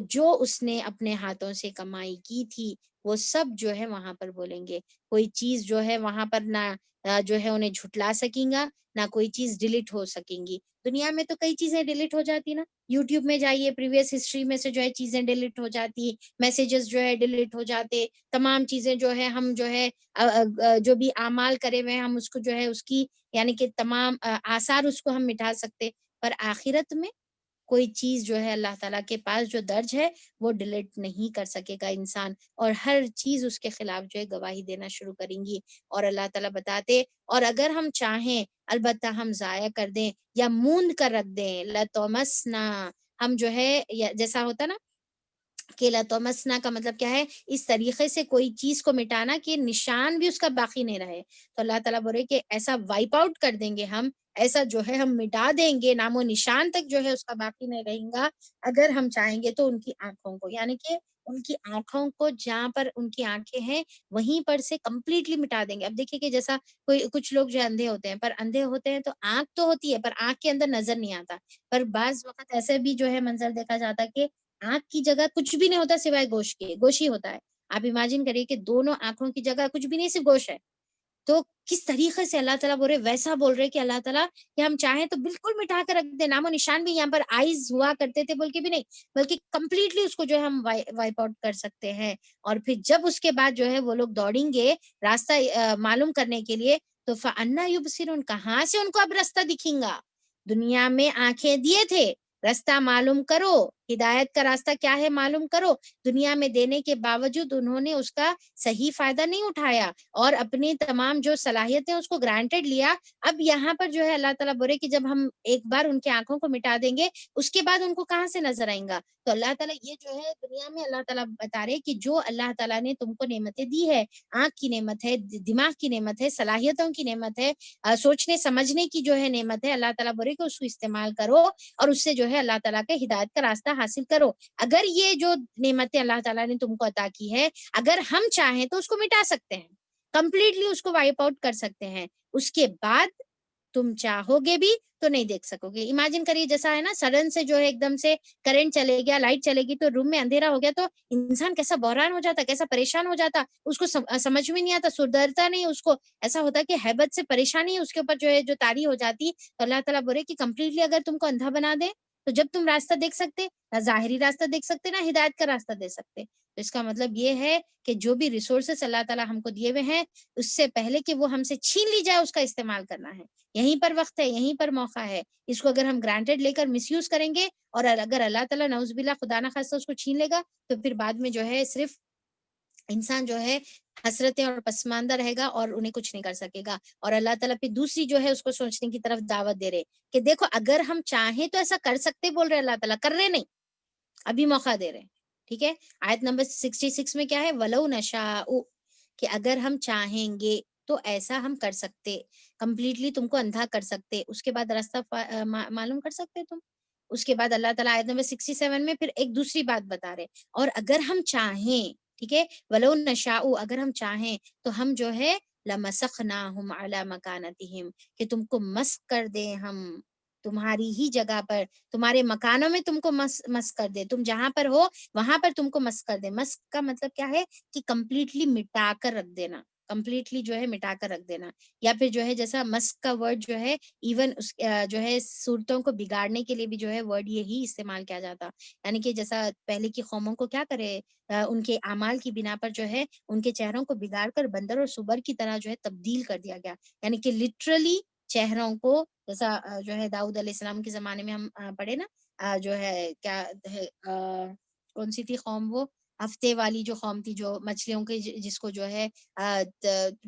جو اس نے اپنے ہاتھوں سے کمائی کی تھی وہ سب جو ہے وہاں پر بولیں گے۔ کوئی چیز جو ہے وہاں پر نہ جو ہے انہیں جھٹلا سکیں گا، نہ کوئی چیز ڈیلیٹ ہو سکیں گی۔ دنیا میں تو کئی چیزیں ڈیلیٹ ہو جاتی نا، یوٹیوب میں جائیے پریویس ہسٹری میں سے جو ہے چیزیں ڈیلیٹ ہو جاتی، میسیجز جو ہے ڈیلیٹ ہو جاتے، تمام چیزیں جو ہے ہم جو ہے جو بھی اعمال کرے ہوئے ہیں ہم اس کو جو ہے اس کی یعنی کہ تمام آثار اس کو ہم مٹا سکتے، پر آخرت میں کوئی چیز جو ہے اللہ تعالیٰ کے پاس جو درج ہے وہ ڈیلیٹ نہیں کر سکے گا انسان، اور ہر چیز اس کے خلاف جو ہے گواہی دینا شروع کریں گی۔ اور اللہ تعالیٰ بتاتے، اور اگر ہم چاہیں البتہ ہم ضائع کر دیں یا موند کر رکھ دیں، لَتَمَسْنَا، ہم جو ہے جیسا ہوتا نا کہ لَتَمَسْنَا کا مطلب کیا ہے، اس طریقے سے کوئی چیز کو مٹانا کہ نشان بھی اس کا باقی نہیں رہے، تو اللہ تعالیٰ بول رہے کہ ایسا وائپ آؤٹ کر دیں گے ہم، ایسا جو ہے ہم مٹا دیں گے، نام و نشان تک جو ہے اس کا باقی نہیں رہیں گا، اگر ہم چاہیں گے تو ان کی آنکھوں کو، یعنی کہ ان کی آنکھوں کو جہاں پر ان کی آنکھیں ہیں وہیں پر سے کمپلیٹلی مٹا دیں گے۔ اب دیکھیے کہ جیسا کچھ لوگ جو اندھے ہوتے ہیں، پر اندھے ہوتے ہیں تو آنکھ تو ہوتی ہے پر آنکھ کے اندر نظر نہیں آتا، پر بعض وقت ایسے بھی جو ہے منظر دیکھا جاتا کہ آنکھ کی جگہ کچھ بھی نہیں ہوتا سوائے گوشت کے، گوشت ہی ہوتا ہے۔ آپ امیجن کریے کہ دونوں آنکھوں کی جگہ کچھ بھی نہیں، صرف گوشت ہے، تو کس طریقے سے اللہ تعالیٰ بول رہے ویسا بول رہے کہ اللہ تعالیٰ کہ ہم چاہیں تو بالکل مٹا کر رکھ دیں, نام و نشان بھی, یہاں پر آئیز ہوا کرتے تھے بول کے بھی نہیں, بلکہ کمپلیٹلی اس کو جو ہے ہم وائپ آؤٹ کر سکتے ہیں. اور پھر جب اس کے بعد جو ہے وہ لوگ دوڑیں گے راستہ معلوم کرنے کے لیے, تو فَأَنَّىٰ يُبْصِرُونَ, کہاں سے ان کو اب راستہ دکھیں گا؟ دنیا میں آنکھیں دیے تھے, راستہ معلوم کرو, ہدایت کا راستہ کیا ہے معلوم کرو, دنیا میں دینے کے باوجود انہوں نے اس کا صحیح فائدہ نہیں اٹھایا اور اپنی تمام جو صلاحیتیں اس کو گرانٹیڈ لیا. اب یہاں پر جو ہے اللہ تعالیٰ بولے کہ جب ہم ایک بار ان کی آنکھوں کو مٹا دیں گے, اس کے بعد ان کو کہاں سے نظر آئیں گا؟ تو اللہ تعالیٰ یہ جو ہے دنیا میں اللہ تعالیٰ بتا رہے کہ جو اللہ تعالیٰ نے تم کو نعمتیں دی ہے, آنکھ کی نعمت ہے, دماغ کی نعمت ہے, صلاحیتوں کی نعمت ہے, سوچنے سمجھنے کی جو ہے نعمت ہے, اللہ تعالیٰ بولے کہ اس کو استعمال کرو اور اس سے جو ہے اللہ تعالیٰ کے ہدایت کا راستہ حاصل کرو. اگر یہ جو نعمتیں اللہ تعالیٰ نے تم کو عطا کی ہے, اگر ہم چاہیں تو اس کو مٹا سکتے ہیں, کمپلیٹلی اس کو وائپ آؤٹ کر سکتے ہیں, اس کے بعد تم چاہو گے بھی تو نہیں دیکھ سکو گے. امیجن کریے جیسا ہے نا, سڈن سے جو ہے ایک دم سے کرنٹ چلے گیا, لائٹ چلے گی, تو روم میں اندھیرا ہو گیا, تو انسان کیسا بحران ہو جاتا, کیسا پریشان ہو جاتا, اس کو سمجھ میں نہیں آتا, سدھرتا نہیں, اس کو ایسا ہوتا کہ ہیبت سے پریشانی اس کے اوپر جو ہے جو طاری ہو جاتی. تو اللہ تعالیٰ بولے کہ کمپلیٹلی اگر تم کو اندھا بنا دے, تو جب تم راستہ دیکھ سکتے, نہ ظاہری راستہ دیکھ سکتے, نہ ہدایت کا راستہ دے سکتے. تو اس کا مطلب یہ ہے کہ جو بھی ریسورسز اللہ تعالیٰ ہم کو دیے ہوئے ہیں, اس سے پہلے کہ وہ ہم سے چھین لی جائے, اس کا استعمال کرنا ہے. یہیں پر وقت ہے, یہیں پر موقع ہے. اس کو اگر ہم گرانٹیڈ لے کر مس یوز کریں گے, اور اگر اللہ تعالیٰ نعوذ باللہ خدا نہ خواستہ اس کو چھین لے گا, تو پھر بعد میں جو ہے صرف انسان جو ہے حسرتیں اور پسماندہ رہے گا اور انہیں کچھ نہیں کر سکے گا. اور اللہ تعالیٰ پھر دوسری جو ہے اس کو سوچنے کی طرف دعوت دے رہے کہ دیکھو اگر ہم چاہیں تو ایسا کر سکتے, بول رہے اللہ تعالیٰ, کر رہے نہیں, ابھی موقع دے رہے. ٹھیک ہے, آیت نمبر 66 میں کیا ہے, وَلَوْ نَشَاءُ, کہ اگر ہم چاہیں گے تو ایسا ہم کر سکتے, کمپلیٹلی تم کو اندھا کر سکتے, اس کے بعد راستہ معلوم کر سکتے تم. اس کے بعد اللہ تعالیٰ آیت نمبر 67 میں پھر ایک دوسری بات بتا رہے, اور اگر ہم چاہیں, ٹھیک ہے, وَلَوْ نَشَاءُ, اگر ہم چاہیں تو ہم جو ہے لَمَسَخْنَاهُمْ عَلَى مَكَانَتِهِمْ, کہ تم کو مسخ کر دیں ہم تمہاری ہی جگہ پر, تمہارے مکانوں میں تم کو مس کر دے, تم جہاں پر ہو وہاں پر تم کو مس کر دے. مس کا مطلب کیا ہے کہ کمپلیٹلی مٹا کر رکھ دینا, کمپلیٹلی جو ہے مٹا کر رکھ دینا. یا پھر جو ہے جیسا مس کا ورڈ جو ہے ایون اس جو ہے صورتوں کو بگاڑنے کے لیے بھی جو ہے ورڈ یہی استعمال کیا جاتا. یعنی کہ جیسا پہلے کی قوموں کو کیا کرے, ان کے اعمال کی بنا پر جو ہے ان کے چہروں کو بگاڑ کر بندر اور سور کی طرح جو ہے تبدیل کر دیا گیا. یعنی کہ لٹرلی چہروں کو, جیسا جو ہے داؤد علیہ السلام کے زمانے میں ہم پڑھے نا, جو ہے کیا ہے, کون سی تھی قوم, وہ ہفتے والی جو قوم تھی, جو مچھلیوں کے جس کو جو ہے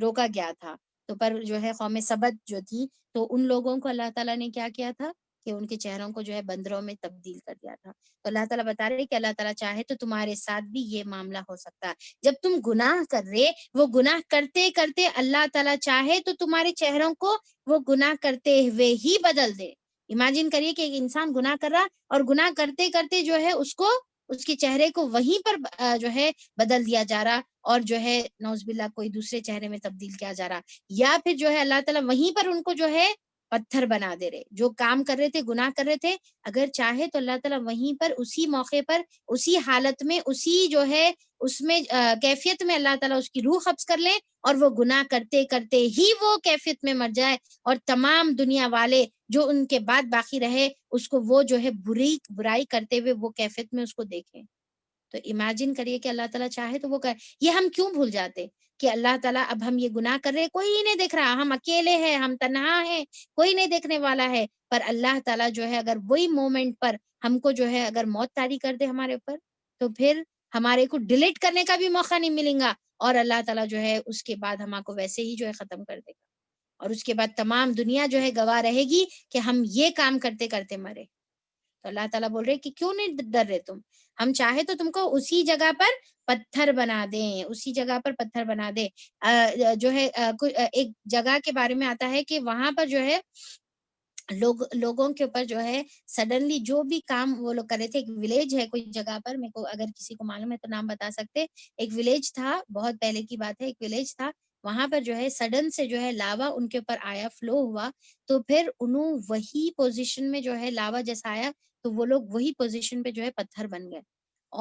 روکا گیا تھا, تو پر جو ہے قوم سبت جو تھی, تو ان لوگوں کو اللہ تعالیٰ نے کیا کیا تھا کہ ان کے چہروں کو جو ہے بندروں میں تبدیل کر دیا تھا. تو اللہ تعالیٰ بتا رہے کہ اللہ تعالیٰ چاہے تو تمہارے ساتھ بھی یہ معاملہ ہو سکتا ہے. جب تم گناہ کر رہے, وہ گناہ کرتے کرتے اللہ تعالیٰ چاہے تو تمہارے چہروں کو وہ گناہ کرتے ہوئے ہی بدل دے. امیجن کریے کہ ایک انسان گناہ کر رہا, اور گناہ کرتے کرتے جو ہے اس کو, اس کے چہرے کو وہیں پر جو ہے بدل دیا جا رہا, اور جو ہے نعوذ باللہ کوئی دوسرے چہرے میں تبدیل کیا جا رہا, یا پھر جو ہے اللہ تعالیٰ وہیں پر ان کو جو ہے پتھر بنا دے رہے, جو کام کر رہے تھے, گناہ کر رہے تھے, اگر چاہے تو اللہ تعالیٰ وہیں پر اسی موقع پر, اسی حالت میں, اسی جو ہے اس میں کیفیت میں اللہ تعالیٰ اس کی روح قبض کر لے, اور وہ گناہ کرتے کرتے ہی وہ کیفیت میں مر جائے, اور تمام دنیا والے جو ان کے بعد باقی رہے اس کو وہ جو ہے برائی کرتے ہوئے وہ کیفیت میں اس کو دیکھیں. تو امیجن کریے کہ اللہ تعالیٰ چاہے تو وہ یہ ہم کیوں بھول جاتے کہ اللہ تعالیٰ اب ہم یہ گناہ کر رہے, کوئی نہیں دیکھ رہا, ہم اکیلے ہیں, ہم تنہا ہیں, کوئی نہیں دیکھنے والا ہے, پر اللہ تعالیٰ جو ہے اگر وہی مومنٹ پر ہم کو جو ہے اگر موت طاری کر دے ہمارے اوپر, تو پھر ہمارے کو ڈیلیٹ کرنے کا بھی موقع نہیں ملے گا, اور اللہ تعالیٰ جو ہے اس کے بعد ہمارے کو ویسے ہی جو ہے ختم کر دے گا, اور اس کے بعد تمام دنیا جو ہے گواہ رہے گی کہ ہم یہ کام کرتے کرتے مرے. تو اللہ تعالیٰ بول رہے کہ کیوں نہیں ڈر رہے تم, ہم چاہے تو تم کو اسی جگہ پر پتھر بنا دیں, اسی جگہ پر پتھر بنا دیں. جو ہے ایک جگہ کے بارے میں آتا ہے کہ وہاں پر جو ہے لوگوں کے اوپر جو ہے سڈنلی جو بھی کام وہ لوگ کر رہے تھے, ایک ولیج ہے کوئی جگہ پر, میرے کو اگر کسی کو معلوم ہے تو نام بتا سکتے, ایک ولیج تھا, بہت پہلے کی بات ہے, ایک ولیج تھا, وہاں پر جو ہے سڈن سے جو ہے لاوا ان کے اوپر آیا, فلو ہوا, تو پھر انہوں وہی پوزیشن میں جو ہے لاوا جیسا آیا, تو وہ لوگ وہی پوزیشن پہ جو ہے پتھر بن گئے,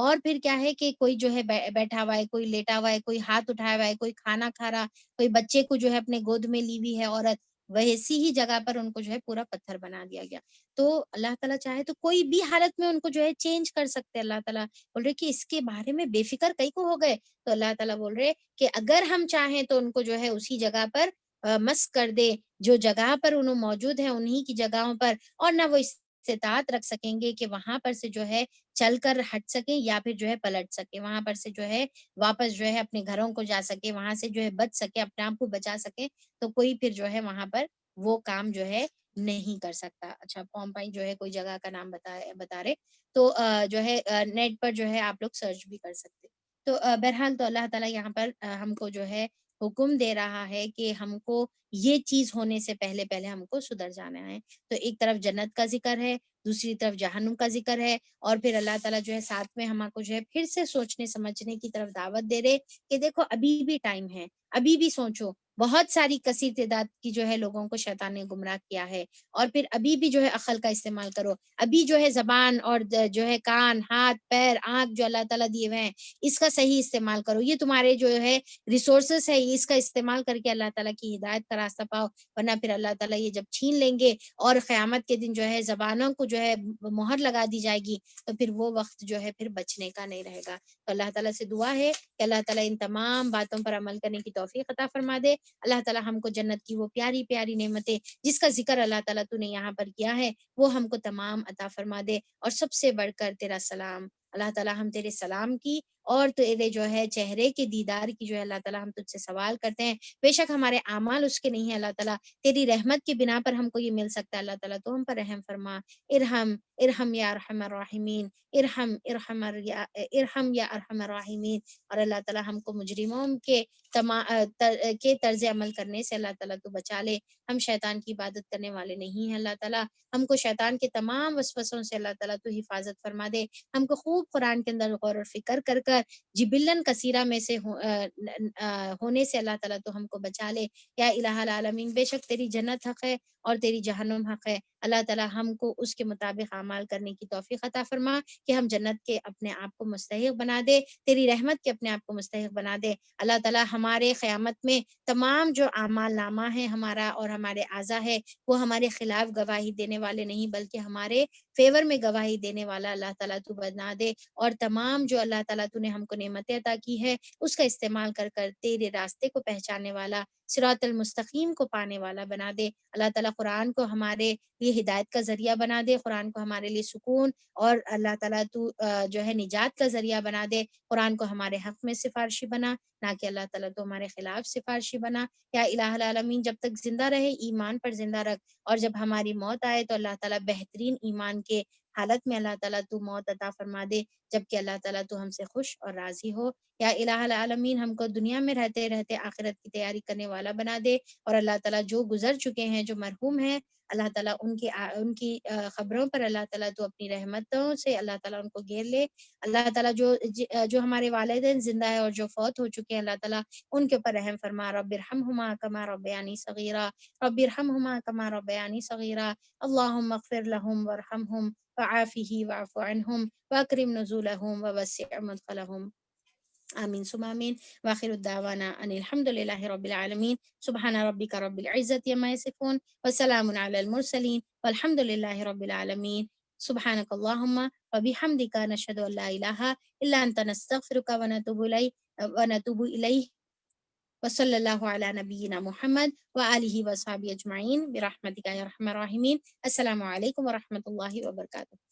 اور پھر کیا ہے کہ کوئی جو ہے بیٹھا ہوا ہے، کوئی لیٹا ہوا ہے، کوئی ہاتھ اٹھایا ہوا ہے، کوئی کھانا کھا رہا، کوئی بچے کو جو ہے اپنے گود میں لی ہوئی ہے عورت، ویسی ہی جگہ پر ان کو جو ہے پورا پتھر بنا دیا گیا۔ تو اللہ تعالیٰ چاہے تو کوئی بھی حالت میں ان کو جو ہے چینج کر سکتے ہیں۔ اللہ تعالیٰ بول رہے کہ اس کے بارے میں بے فکر کئی کو ہو گئے، تو اللہ تعالیٰ بول رہے کہ اگر ہم چاہیں تو ان کو جو ہے اسی جگہ پر مسح کر دے، جو جگہ پر انہوں موجود ہیں انہی کی جگہوں پر، اور نہ وہ استطاعت رکھ سکیں گے کہ وہاں پر سے جو ہے چل کر ہٹ سکیں یا پھر جو ہے پلٹ سکیں، وہاں پر سے جو ہے واپس جو ہے اپنے گھروں کو جا سکے، وہاں سے جو ہے بچ سکے، اپنے آپ کو بچا سکے، تو کوئی پھر جو ہے وہاں پر وہ کام جو ہے نہیں کر سکتا۔ اچھا، پومپائی جو ہے کوئی جگہ کا نام بتا رہے، تو جو ہے نیٹ پر جو ہے آپ لوگ سرچ بھی کر سکتے۔ تو بہرحال تو اللہ تعالیٰ یہاں پر ہم کو جو ہے حکم دے رہا ہے کہ ہم کو یہ چیز ہونے سے پہلے پہلے ہم کو سدھر جانا ہے۔ تو ایک طرف جنت کا ذکر ہے، دوسری طرف جہنم کا ذکر ہے، اور پھر اللہ تعالیٰ جو ہے ساتھ میں ہم کو جو ہے پھر سے سوچنے سمجھنے کی طرف دعوت دے رہے کہ دیکھو ابھی بھی ٹائم ہے، ابھی بھی سوچو، بہت ساری کثیر تعداد کی جو ہے لوگوں کو شیطان نے گمراہ کیا ہے، اور پھر ابھی بھی جو ہے عقل کا استعمال کرو، ابھی جو ہے زبان اور جو ہے کان، ہاتھ، پیر، آنکھ جو اللہ تعالیٰ دیے ہوئے ہیں، اس کا صحیح استعمال کرو، یہ تمہارے جو ہے ریسورسز ہے، اس کا استعمال کر کے اللہ تعالیٰ کی ہدایت کا راستہ پاؤ، ورنہ پھر اللہ تعالیٰ یہ جب چھین لیں گے اور قیامت کے دن جو ہے زبانوں کو جو ہے مہر لگا دی جائے گی، تو پھر وہ وقت جو ہے پھر بچنے کا نہیں رہے گا۔ تو اللہ تعالیٰ سے دعا ہے کہ اللہ تعالیٰ ان تمام باتوں پر عمل کرنے کی توفیق عطا فرما دے۔ اللہ تعالیٰ ہم کو جنت کی وہ پیاری پیاری نعمتیں جس کا ذکر اللہ تعالیٰ تو نے یہاں پر کیا ہے وہ ہم کو تمام عطا فرما دے، اور سب سے بڑھ کر تیرا سلام، اللہ تعالیٰ ہم تیرے سلام کی اور تیرے جو ہے چہرے کے دیدار کی جو ہے اللہ تعالیٰ ہم تجھ سے سوال کرتے ہیں۔ بے شک ہمارے اعمال اس کے نہیں ہیں اللہ تعالیٰ، تیری رحمت کی بنا پر ہم کو یہ مل سکتا ہے اللہ تعالیٰ، تو ہم پر رحم فرما۔ ارحم ارحم یا ارحم الراحمین، ارحم یا ارحم الراحمین۔ اور اللہ تعالیٰ ہم کو مجرموں کے طرز عمل کرنے سے اللہ تعالیٰ تو بچا لے، ہم شیطان کی عبادت کرنے والے نہیں ہیں اللہ تعالیٰ، ہم کو شیطان کے تمام وسوسوں سے اللہ تعالیٰ تو حفاظت فرما دے، ہم کو خوب قرآن کے اندر غور و فکر کر کر جبلن کثیرہ میں سے ہونے سے اللہ تعالیٰ تو ہم کو بچا لے یا الہ العالمین۔ بے شک تیری جنت حق ہے اور تیری جہنم حق ہے، اللہ تعالیٰ ہم کو اس کے مطابق اعمال کرنے کی توفیق عطا فرما کہ ہم جنت کے اپنے آپ کو مستحق بنا دے، تیری رحمت کے اپنے آپ کو مستحق بنا دے۔ اللہ تعالیٰ ہمارے قیامت میں تمام جو اعمال نامہ ہے ہمارا اور ہمارے اعضا ہے وہ ہمارے خلاف گواہی دینے والے نہیں بلکہ ہمارے فیور میں گواہی دینے والا اللہ تعالیٰ تو بنا دے، اور تمام جو اللہ تعالیٰ تو نے ہم کو نعمتیں عطا کی ہے اس کا استعمال کر کر تیرے راستے کو پہچاننے والا، صراط المستقیم کو پانے والا بنا دے۔ اللہ تعالیٰ قرآن کو ہمارے لیے ہدایت کا ذریعہ بنا دے، قرآن کو ہمارے لیے سکون اور اللہ تعالیٰ تو جو ہے نجات کا ذریعہ بنا دے، قرآن کو ہمارے حق میں سفارشی بنا، نہ کہ اللہ تعالیٰ تو ہمارے خلاف سفارشی بنا یا الہ العالمین۔ جب تک زندہ رہے ایمان پر زندہ رکھ، اور جب ہماری موت آئے تو اللہ تعالیٰ بہترین ایمان کے حالت میں اللہ تعالیٰ تو موت عطا فرما دے، جبکہ اللہ تعالیٰ تو ہم سے خوش اور راضی ہو یا الہ العالمین۔ ہم کو دنیا میں رہتے رہتے آخرت کی تیاری کرنے والا بنا دے، اور اللہ تعالیٰ جو گزر چکے ہیں، جو مرحوم ہیں، اللہ تعالیٰ ان کی خبروں پر اللہ تعالیٰ تو اپنی رحمتوں سے اللہ تعالیٰ ان کو گھیر لے۔ اللہ تعالیٰ جو ہمارے والدین زندہ ہے اور جو فوت ہو چکے ہیں اللہ تعالیٰ ان کے اوپر رحم فرما۔ رب ارحمہما کما ربیانی صغیرا، رب ارحمہما کما ربیانی صغیرا، اللہم اغفر لہم وارحمہم وعافہ واعف عنہم واکرم نزولہم ووسع مدخلہم، آمین ثم آمین۔ وآخر الدعوانا ان الحمد للہ رب العالمین، سبحان ربک رب العزت عما یصفون وسلام علی المرسلین والحمد للہ رب العالمین۔ سبحانک اللہم وبحمدک، نشہد ان لا الہ الا انت، نستغفرک ونتوب الیہ، وصلی اللہ علی نبینا محمد وآلہ وصحبہ اجمعین برحمتک یا ارحم الراحمین۔ السلام علیکم ورحمۃ اللہ وبرکاتہ۔